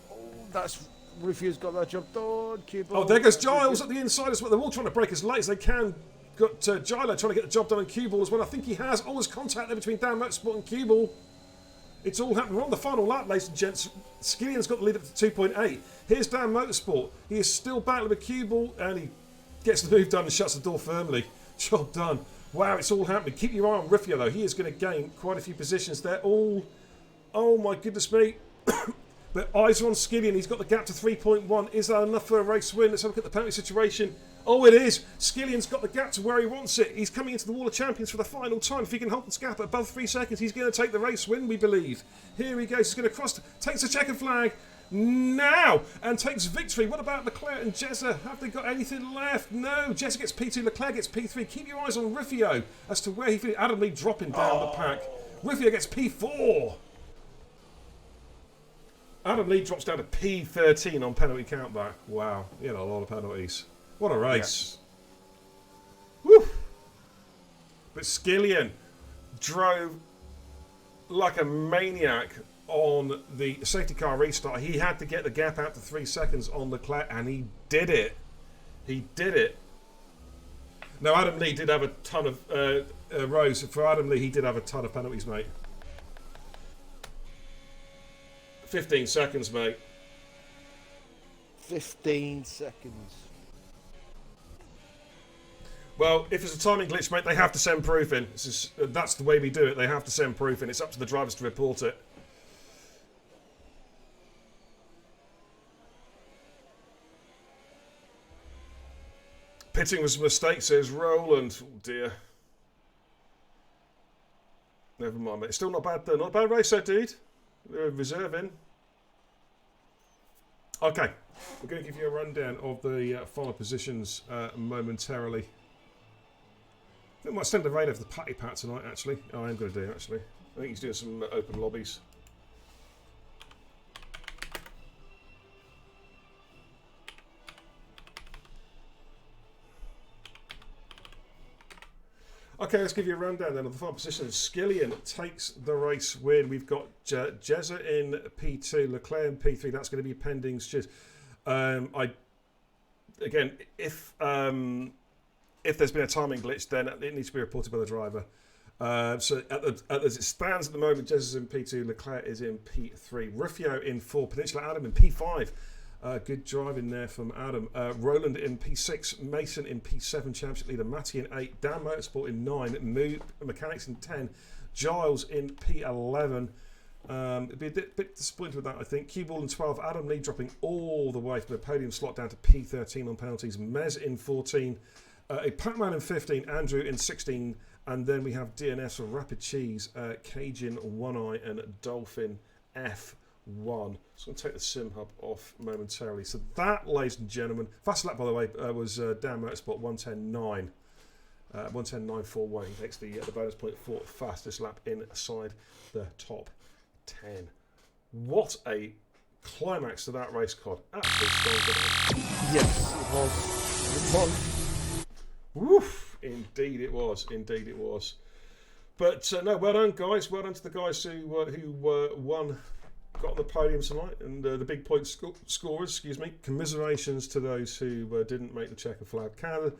Rivio's got that job done. Oh, there goes Giles at the inside as well. They're all trying to break as late as they can. Got Gilo trying to get the job done on Q-Ball as well. I think he has. Oh, there's contact there between Dan Motorsport and Q-Ball. It's all happening. We're on the final lap, ladies and gents. Skillian's got the lead up to 2.8. Here's Dan Motorsport. He is still battling with Q-Ball, and he gets the move done and shuts the door firmly. Job done. Wow, it's all happening. Keep your eye on Rivio, though. He is going to gain quite a few positions. They're all... Oh, my goodness me. But eyes are on Skillian. He's got the gap to 3.1. Is that enough for a race win? Let's have a look at the penalty situation. Oh, it is. Skillian's got the gap to where he wants it. He's coming into the Wall of Champions for the final time. If he can hold this gap above 3 seconds, he's going to take the race win, we believe. Here he goes. He's going to cross, takes the checkered flag now and takes victory. What about Leclerc and Jezza? Have they got anything left? No. Jezza gets P2, Leclerc gets P3. Keep your eyes on Rivio as to where he feels. Adam Lee dropping down the pack. Rivio gets P4. Adam Lee drops down to P13 on penalty countback. Wow, he had a lot of penalties. What a race. Yeah. Woo! But Skillian drove like a maniac on the safety car restart. He had to get the gap out to 3 seconds on Leclerc, and he did it. He did it. Now, Adam Lee did have a ton of... Rose, for Adam Lee, he did have a ton of penalties, mate. 15 seconds, mate. 15 seconds. Well, if it's a timing glitch, mate, they have to send proof in. That's the way we do it. They have to send proof in. It's up to the drivers to report it. Pitting was a mistake, says Roland. Oh, dear. Never mind, mate. It's still not bad, though. Not a bad race, that dude. Reserving. Okay. We're going to give you a rundown of the final positions momentarily. I think I might send the raid over the Patty Pat tonight, actually. Oh, I am going to do, actually. I think he's doing some open lobbies. Okay, let's give you a rundown then of the final position. Skillian takes the race win. We've got Jezza in P2, Leclerc in P3. That's going to be pending. If there's been a timing glitch, then it needs to be reported by the driver. So as it stands at the moment, Jezza's in P2, Leclerc is in P3, Rufio in 4, Peninsula Adam in P5. Good driving there from Adam. Roland in P6, Mason in P7, Championship leader Matty in 8, Dan Motorsport in 9, Mechanics in 10, Giles in P11. It'd be a bit disappointed with that, I think. Cue-Ball in 12, Adam Lee dropping all the way from the podium slot down to P13 on penalties, Mez in 14, Pac-Man in 15, Andrew in 16, and then we have DNS or Rapid Cheese, Cajun, One Eye, and Dolphin F1. So I'm going to take the sim hub off momentarily. So that, ladies and gentlemen, fast lap by the way was Dan Motorsport 110.9. 110.941. He takes the bonus point for fastest lap inside the top 10. What a climax to that race, Cod. Absolutely strong. Yes, it was. It was. Woof! Indeed it was. Indeed it was. But no, well done, guys. Well done to the guys who won, got on the podium tonight, and the big point scorers. Excuse me. Commiserations to those who didn't make the checker flag. Canada.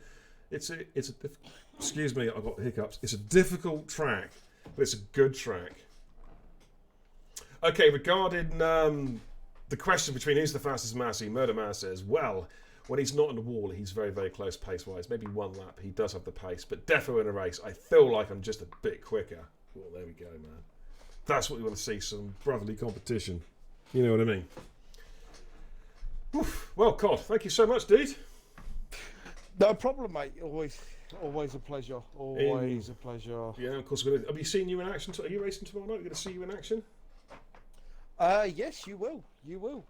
Excuse me. I've got hiccups. It's a difficult track, but it's a good track. Okay, regarding the question between who's the fastest Massey, Murder Man says, well, when he's not on the wall, he's very, very close pace-wise. Maybe one lap, he does have the pace, but defo in a race, I feel like I'm just a bit quicker. Well, there we go, man. That's what we want to see, some brotherly competition. You know what I mean? Oof. Well, Cod, thank you so much, dude. No problem, mate. Always a pleasure. Always a pleasure. Yeah, of course. I'll be seeing you in action. Are you racing tomorrow night? We're going to see you in action? Yes, you will. You will.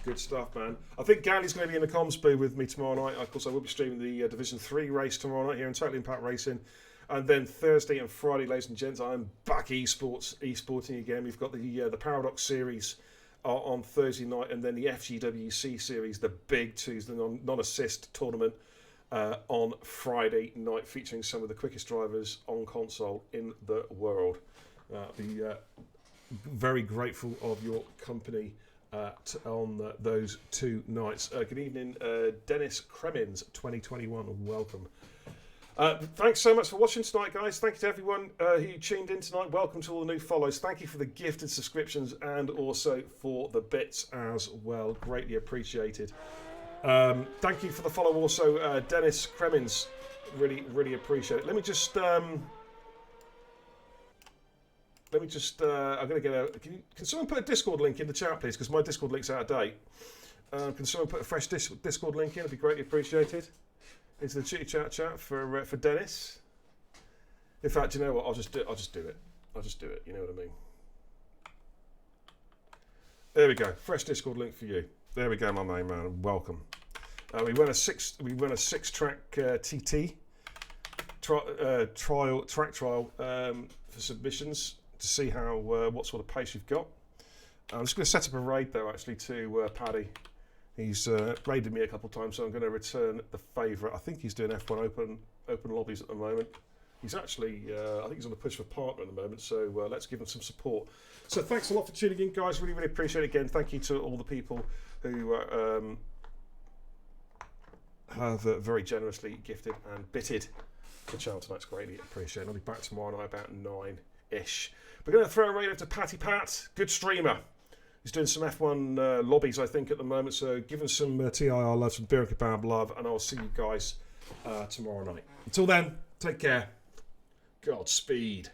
Good stuff, man. I think Galley's going to be in the comms booth with me tomorrow night. Of course, I will be streaming the Division 3 race tomorrow night here in Total Impact Racing. And then Thursday and Friday, ladies and gents, I'm back esporting again. We've got the Paradox Series on Thursday night, and then the FGWC Series, the big twos, the non-assist tournament on Friday night, featuring some of the quickest drivers on console in the world. Be very grateful of your company on those 2 nights. Good evening, Dennis Kremins, 2021. Welcome. Thanks so much for watching tonight, guys. Thank you to everyone who tuned in tonight. Welcome to all the new follows. Thank you for the gifted subscriptions and also for the bits as well. Greatly appreciated. Thank you for the follow also, Dennis Kremins. Really, really appreciate it. Let me just... I'm going to get can someone put a Discord link in the chat, please? Because my Discord link's out of date. Can someone put a fresh Discord link in? It'd be greatly appreciated. Into the chitty chat for Dennis. In fact, you know what? I'll just do it. I'll just do it. You know what I mean? There we go. Fresh Discord link for you. There we go, my main man. Welcome. We run a six track TT track trial for submissions to see how what sort of pace you've got. I'm just going to set up a raid though, actually, to Paddy. He's raided me a couple of times, so I'm going to return the favour. I think he's doing F1 open lobbies at the moment. He's actually, I think he's on the push for partner at the moment, so let's give him some support. So thanks a lot for tuning in, guys. Really, really appreciate it again. Thank you to all the people who have very generously gifted and bitted the channel tonight. It's greatly appreciated. I'll be back tomorrow night about 9-ish. We're going to throw a raid over to Patty Pat, good streamer. He's doing some F1 lobbies, I think, at the moment. So give him some TIR love, some beer and kebab love, and I'll see you guys tomorrow night. Until then, take care. Godspeed.